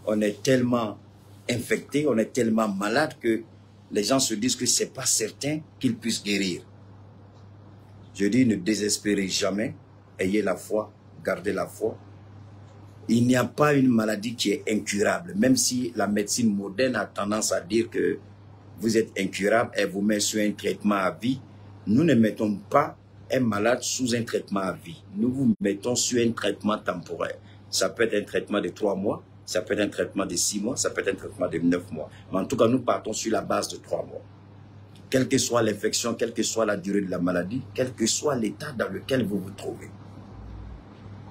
on est tellement infecté, on est tellement malade que les gens se disent que ce n'est pas certain qu'ils puissent guérir. Je dis, ne désespérez jamais, ayez la foi, gardez la foi. Il n'y a pas une maladie qui est incurable, même si la médecine moderne a tendance à dire que vous êtes incurable et vous met sur un traitement à vie. Nous ne mettons pas un malade sous un traitement à vie. Nous vous mettons sur un traitement temporaire. Ça peut être un traitement de 3 mois, ça peut être un traitement de 6 mois, ça peut être un traitement de 9 mois. Mais en tout cas, nous partons sur la base de 3 mois. Quelle que soit l'infection, quelle que soit la durée de la maladie, quel que soit l'état dans lequel vous vous trouvez.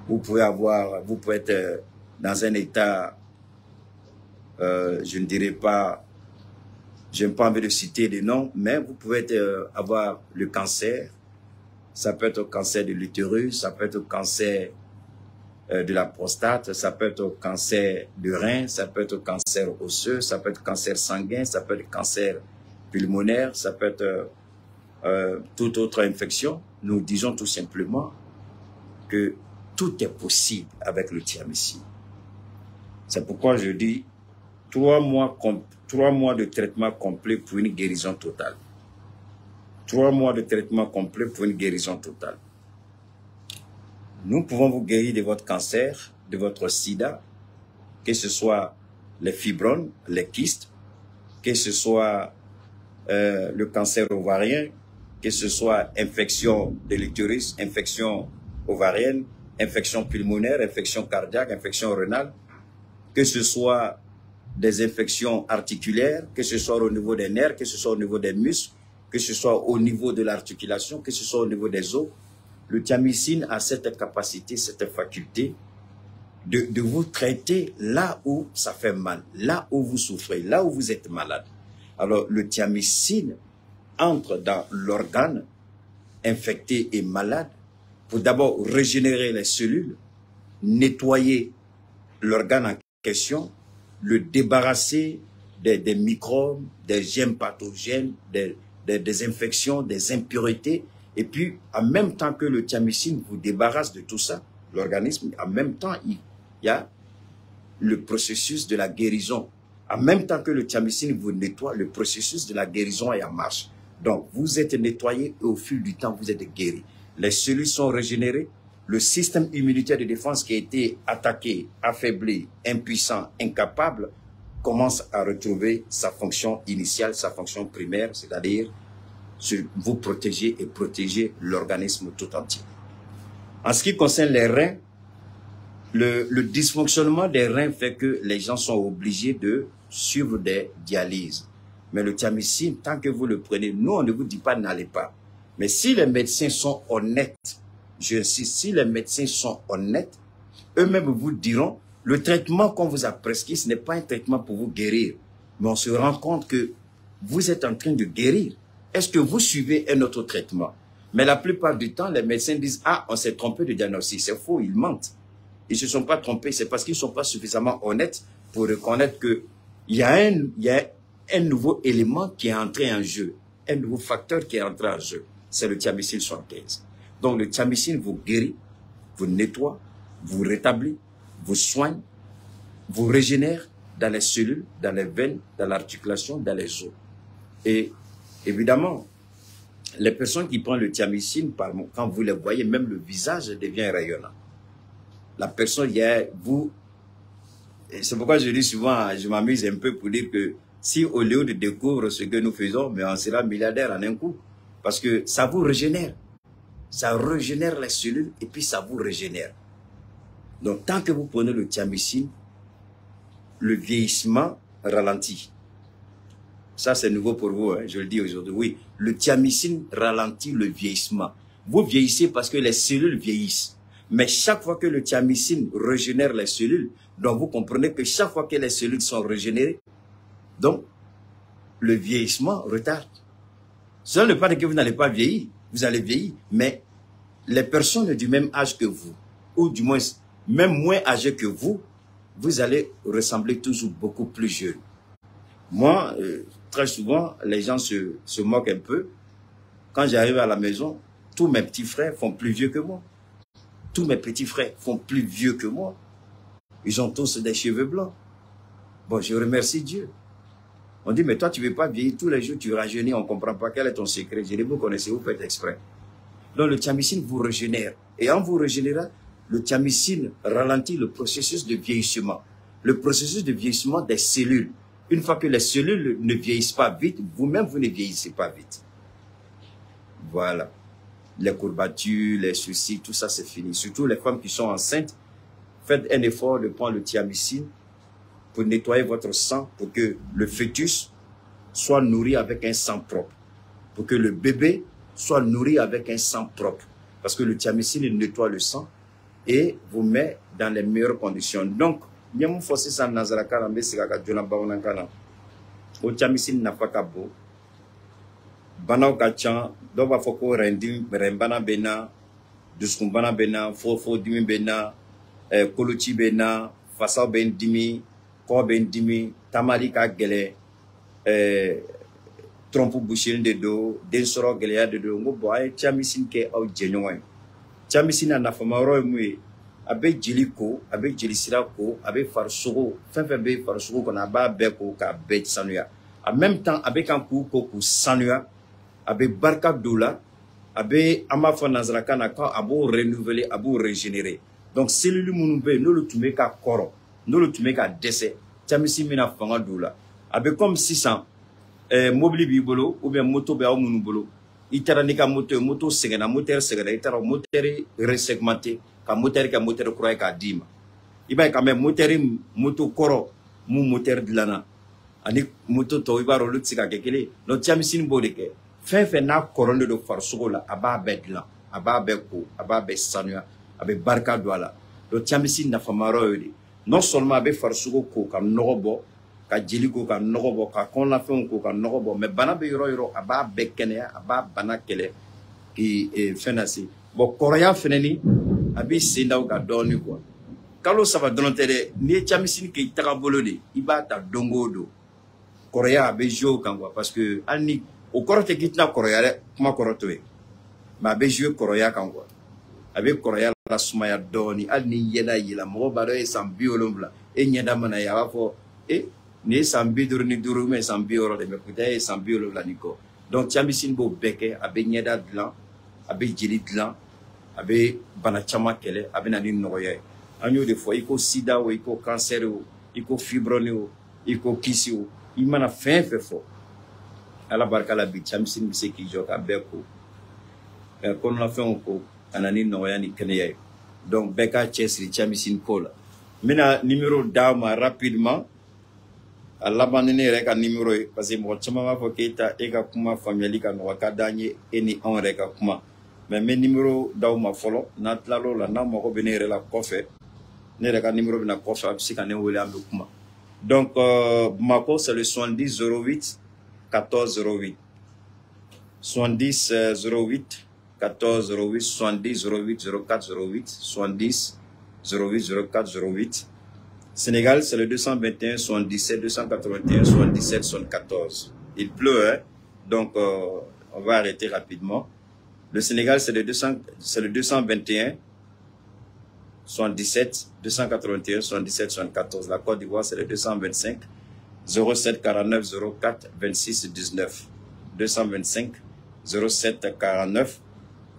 Vous pouvez être dans un état, je ne dirais pas, je n'ai pas envie de citer des noms, mais vous pouvez avoir le cancer. Ça peut être le cancer de l'utérus, ça peut être le cancer de la prostate, ça peut être le cancer du rein, ça peut être le cancer osseux, ça peut être le cancer sanguin, ça peut être le cancer pulmonaire, ça peut être toute autre infection. Nous disons tout simplement que tout est possible avec le thiamicine. C'est pourquoi je dis 3 mois de traitement complet pour une guérison totale. 3 mois de traitement complet pour une guérison totale. Nous pouvons vous guérir de votre cancer, de votre sida, que ce soit les fibromes, les kystes, que ce soit le cancer ovarien, que ce soit infection de l'utérus, infection ovarienne, infection pulmonaire, infection cardiaque, infection rénale, que ce soit des infections articulaires, que ce soit au niveau des nerfs, que ce soit au niveau des muscles, que ce soit au niveau de l'articulation, que ce soit au niveau des os. Le thiamicine a cette capacité, cette faculté de vous traiter là où ça fait mal, là où vous souffrez, là où vous êtes malade. Alors, le thiamicine entre dans l'organe infecté et malade pour d'abord régénérer les cellules, nettoyer l'organe en question, le débarrasser des microbes, des germes pathogènes, des infections, des impuretés. Et puis, en même temps que le thiamicine vous débarrasse de tout ça, l'organisme, en même temps, il y a le processus de la guérison. En même temps que le thiamicine vous nettoie, le processus de la guérison est en marche. Donc, vous êtes nettoyé et au fil du temps, vous êtes guéri. Les cellules sont régénérées. Le système immunitaire de défense qui a été attaqué, affaibli, impuissant, incapable, commence à retrouver sa fonction initiale, sa fonction primaire, c'est-à-dire vous protéger et protéger l'organisme tout entier. En ce qui concerne les reins, le dysfonctionnement des reins fait que les gens sont obligés de suivre des dialyses. Mais le thiamicine, tant que vous le prenez, nous, on ne vous dit pas n'allez pas. Mais si les médecins sont honnêtes, j'insiste, si les médecins sont honnêtes, eux-mêmes vous diront, le traitement qu'on vous a prescrit, ce n'est pas un traitement pour vous guérir. Mais on se rend compte que vous êtes en train de guérir. Est-ce que vous suivez un autre traitement? Mais la plupart du temps, les médecins disent, ah, on s'est trompé de diagnostic. C'est faux, ils mentent. Ils ne se sont pas trompés, c'est parce qu'ils ne sont pas suffisamment honnêtes pour reconnaître qu'il y a un nouveau élément qui est entré en jeu, un nouveau facteur qui est entré en jeu. C'est le thiamicine 75. Donc le thiamicine vous guérit, vous nettoie, vous rétablit, vous soigne, vous régénère dans les cellules, dans les veines, dans l'articulation, dans les os. Et évidemment, les personnes qui prennent le thiamicine, quand vous les voyez, même le visage devient rayonnant. La personne, c'est pourquoi je dis souvent, je m'amuse un peu pour dire que si au lieu de découvrir ce que nous faisons, mais on sera milliardaire en un coup. Parce que ça vous régénère. Ça régénère les cellules et puis ça vous régénère. Donc tant que vous prenez le thiamicine, le vieillissement ralentit. Ça c'est nouveau pour vous, hein, je le dis aujourd'hui. Oui, le thiamicine ralentit le vieillissement. Vous vieillissez parce que les cellules vieillissent. Mais chaque fois que le thiamicine régénère les cellules, donc vous comprenez que chaque fois que les cellules sont régénérées, donc le vieillissement retarde. Cela ne veut pas dire que vous n'allez pas vieillir, vous allez vieillir, mais les personnes du même âge que vous, ou du moins même moins âgées que vous allez ressembler toujours beaucoup plus jeune. Moi, très souvent, les gens se moquent un peu. Quand j'arrive à la maison, tous mes petits frères font plus vieux que moi. Tous mes petits frères font plus vieux que moi. Ils ont tous des cheveux blancs. Bon, je remercie Dieu. On dit, mais toi, tu ne veux pas vieillir. Tous les jours, tu rajeunis. On ne comprend pas quel est ton secret. Je dis, vous connaissez, vous faites exprès. Donc, le thiamicine vous régénère. Et en vous régénérant, le thiamicine ralentit le processus de vieillissement. Le processus de vieillissement des cellules. Une fois que les cellules ne vieillissent pas vite, vous-même, vous ne vieillissez pas vite. Voilà. Les courbatures, les soucis, tout ça, c'est fini. Surtout les femmes qui sont enceintes, faites un effort de prendre le thiamicine pour nettoyer votre sang, pour que le fœtus soit nourri avec un sang propre. Pour que le bébé soit nourri avec un sang propre. Parce que le thiamicine, il nettoie le sang et vous met dans les meilleures conditions. Donc, il y a un fossé sans Nazaraka, mais c'est que Dieu n'a pas un au thiamicine n'a pas cabo. Banao kachan, doba foko rendim, rembana bena, duskumbana bena, fofo dimi bena, koluchi bena, fasa ben dimi, ko ben dimi, tamari ka gele, trompe bouchine de do, densoro gelea de do, ngo boy, thiamicine ke au genuin. Thiamicine na famaro mui, abe jiliko, abe jilisirako, abe farsogo, fenfebe farsogo qu'on a ba beko ka be sanuya. En même temps, avec un coup ko sanuya, avec barka doula, avec amafo nazaraka na ka abo renouveler, abo régénérer. Donc celui munu be no le tume ka koro, no le tume ka décès. Thiamicine mina fanga doula. Avec comme 600 mobili bibolo ou bien moto be au munu bolo. Itara nika moto segena moteur segena itara moteur resegmenté ka moteur croix ka dima. Iba quand même moto koro mu moteur dilana. Ani moto to iba rolo tsika kekele no thiamicine bodeke fe na koronde do farsogo la aba bedla aba beko aba be sanua abe barka douala do thiamicine na famaro yodi non seulement abe farsogo ko ka nogobo ka jiliko ka nogobo ka konna fen ko ka nogobo mais bana be yoro aba bekene aba bana kele ki fenasi bo koroya feneni abi sindaw ka doni quoi kalo ça va donner ni thiamicine ki tagabolo de iba ta dongodo Korea abe joué kangwa parce que ani au korote kitna Korea kuma korotoe ma abe joué Korea kangwa abe Korea la sumaya doni ani yeda yila mo baro e sambiolomla e nyeda mana ya wafo ni sambiduru ni duru me sambiolo de me puta e sambiolomla niko donc thiamicine bo beke abe nyeda dlan abe jili dlan abe bana chama kele abe na ni noye anyo de fois iko sida ou iko cancer ou iko fibrone ou iko kisi ou il m'a fait fort. À la barca la bite, thiamicine c'est qui joue à beko. Quand on a fait un coup, on a ni noya ni kenye. Donc beka chesri thiamicine cola. Maintenant numéro d'arme rapidement. À l'abandonner avec un numéro parce que moi chama ma foketa eka kuma famille ka no wakadanye eni on reka kuma. Mais mes numéro d'arme follow natlalo la na mo ko benere la kofe. Ne reka numéro na kofe absi ka ne wole am kuma. Donc, Mako, c'est le 70 08 14 08. 70 08 14 08, 70 08 04 08, 70 08 04 08. Sénégal, c'est le 221 77 281 77 74. Il pleut, hein? Donc on va arrêter rapidement. Le Sénégal, c'est le 221 77 281 77 74. La Côte d'Ivoire, c'est le 225 07 49 04 26 19. 225 07 49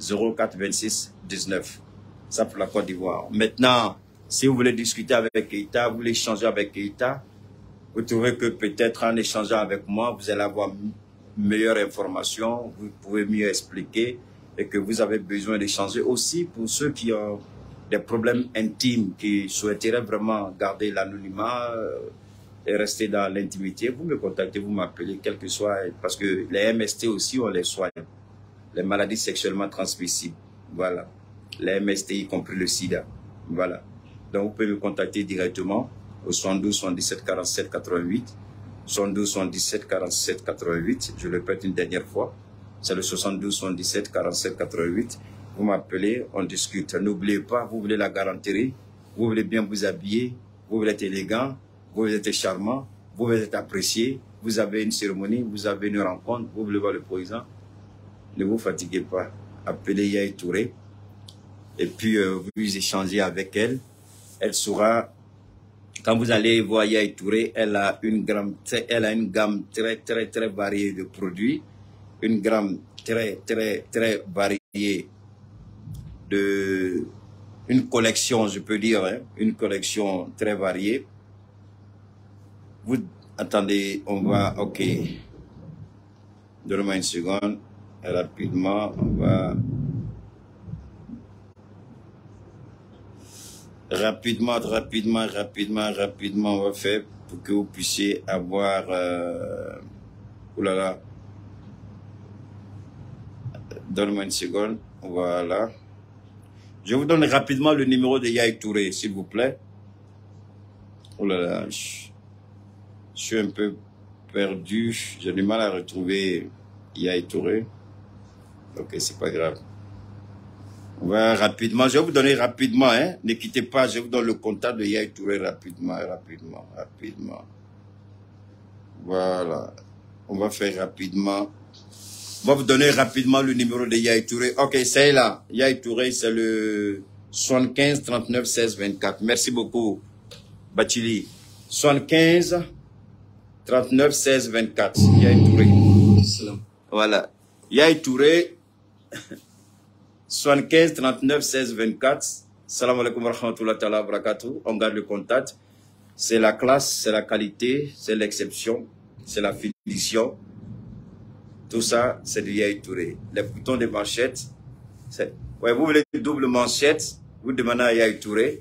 04 26 19. Ça pour la Côte d'Ivoire. Maintenant, si vous voulez discuter avec Keïta, vous voulez échanger avec Keïta, vous trouvez que peut-être en échangeant avec moi, vous allez avoir meilleure information, vous pouvez mieux expliquer et que vous avez besoin d'échanger aussi pour ceux qui ont des problèmes intimes, qui souhaiteraient vraiment garder l'anonymat et rester dans l'intimité. Vous me contactez, vous m'appelez, quel que soit, parce que les MST aussi, on les soigne. Les maladies sexuellement transmissibles, voilà. Les MST, y compris le sida, voilà. Donc, vous pouvez me contacter directement au 72 77 47 88, 72 77 47 88, je le répète une dernière fois, c'est le 72 77 47 88, vous m'appelez, on discute. N'oubliez pas, vous voulez la galanterie, vous voulez bien vous habiller, vous voulez être élégant, vous voulez être charmant, vous voulez être apprécié, vous avez une cérémonie, vous avez une rencontre, vous voulez voir le président, ne vous fatiguez pas, appelez Yaye Touré, et puis vous échangez avec elle. Elle sera, quand vous allez voir Yaye Touré, elle a une gamme très variée de produits, une gamme très variée de, une collection, je peux dire, hein, une collection très variée. Vous, attendez, on va, ok, donnez-moi une seconde, rapidement, on va... Rapidement, on va faire pour que vous puissiez avoir... oulala. Donne-moi une seconde. Voilà. Je vous donne rapidement le numéro de Yaye Touré, s'il vous plaît. Oulala. Je suis un peu perdu. J'ai du mal à retrouver Yaye Touré. Ok, c'est pas grave. On va rapidement, je vais vous donner rapidement, hein. Ne quittez pas, je vous donne le contact de Yaye Touré rapidement. Voilà. On va faire rapidement. On va vous donner rapidement le numéro de Yaye Touré. Ok, c'est là. Yaye Touré, c'est le 75 39 16 24. Merci beaucoup, Bachili. 75 39 16 24. Yaye Touré. Voilà. Yaye Touré. 75 39 16 24. Salam alaikum wa rahmatullahi wa barakatuh. On garde le contact. C'est la classe, c'est la qualité, c'est l'exception, c'est la finition. Tout ça, c'est du Yaye Touré. Les boutons de manchette, ouais, vous voulez une double manchette, vous demandez à Yaye Touré.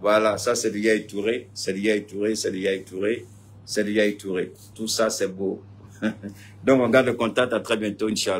Voilà, ça c'est du Yaye Touré, c'est du Yaye Touré, c'est du Yaye Touré, c'est du Yaye Touré. Tout ça, c'est beau. Donc, on garde le contact. À très bientôt, Inch'Allah.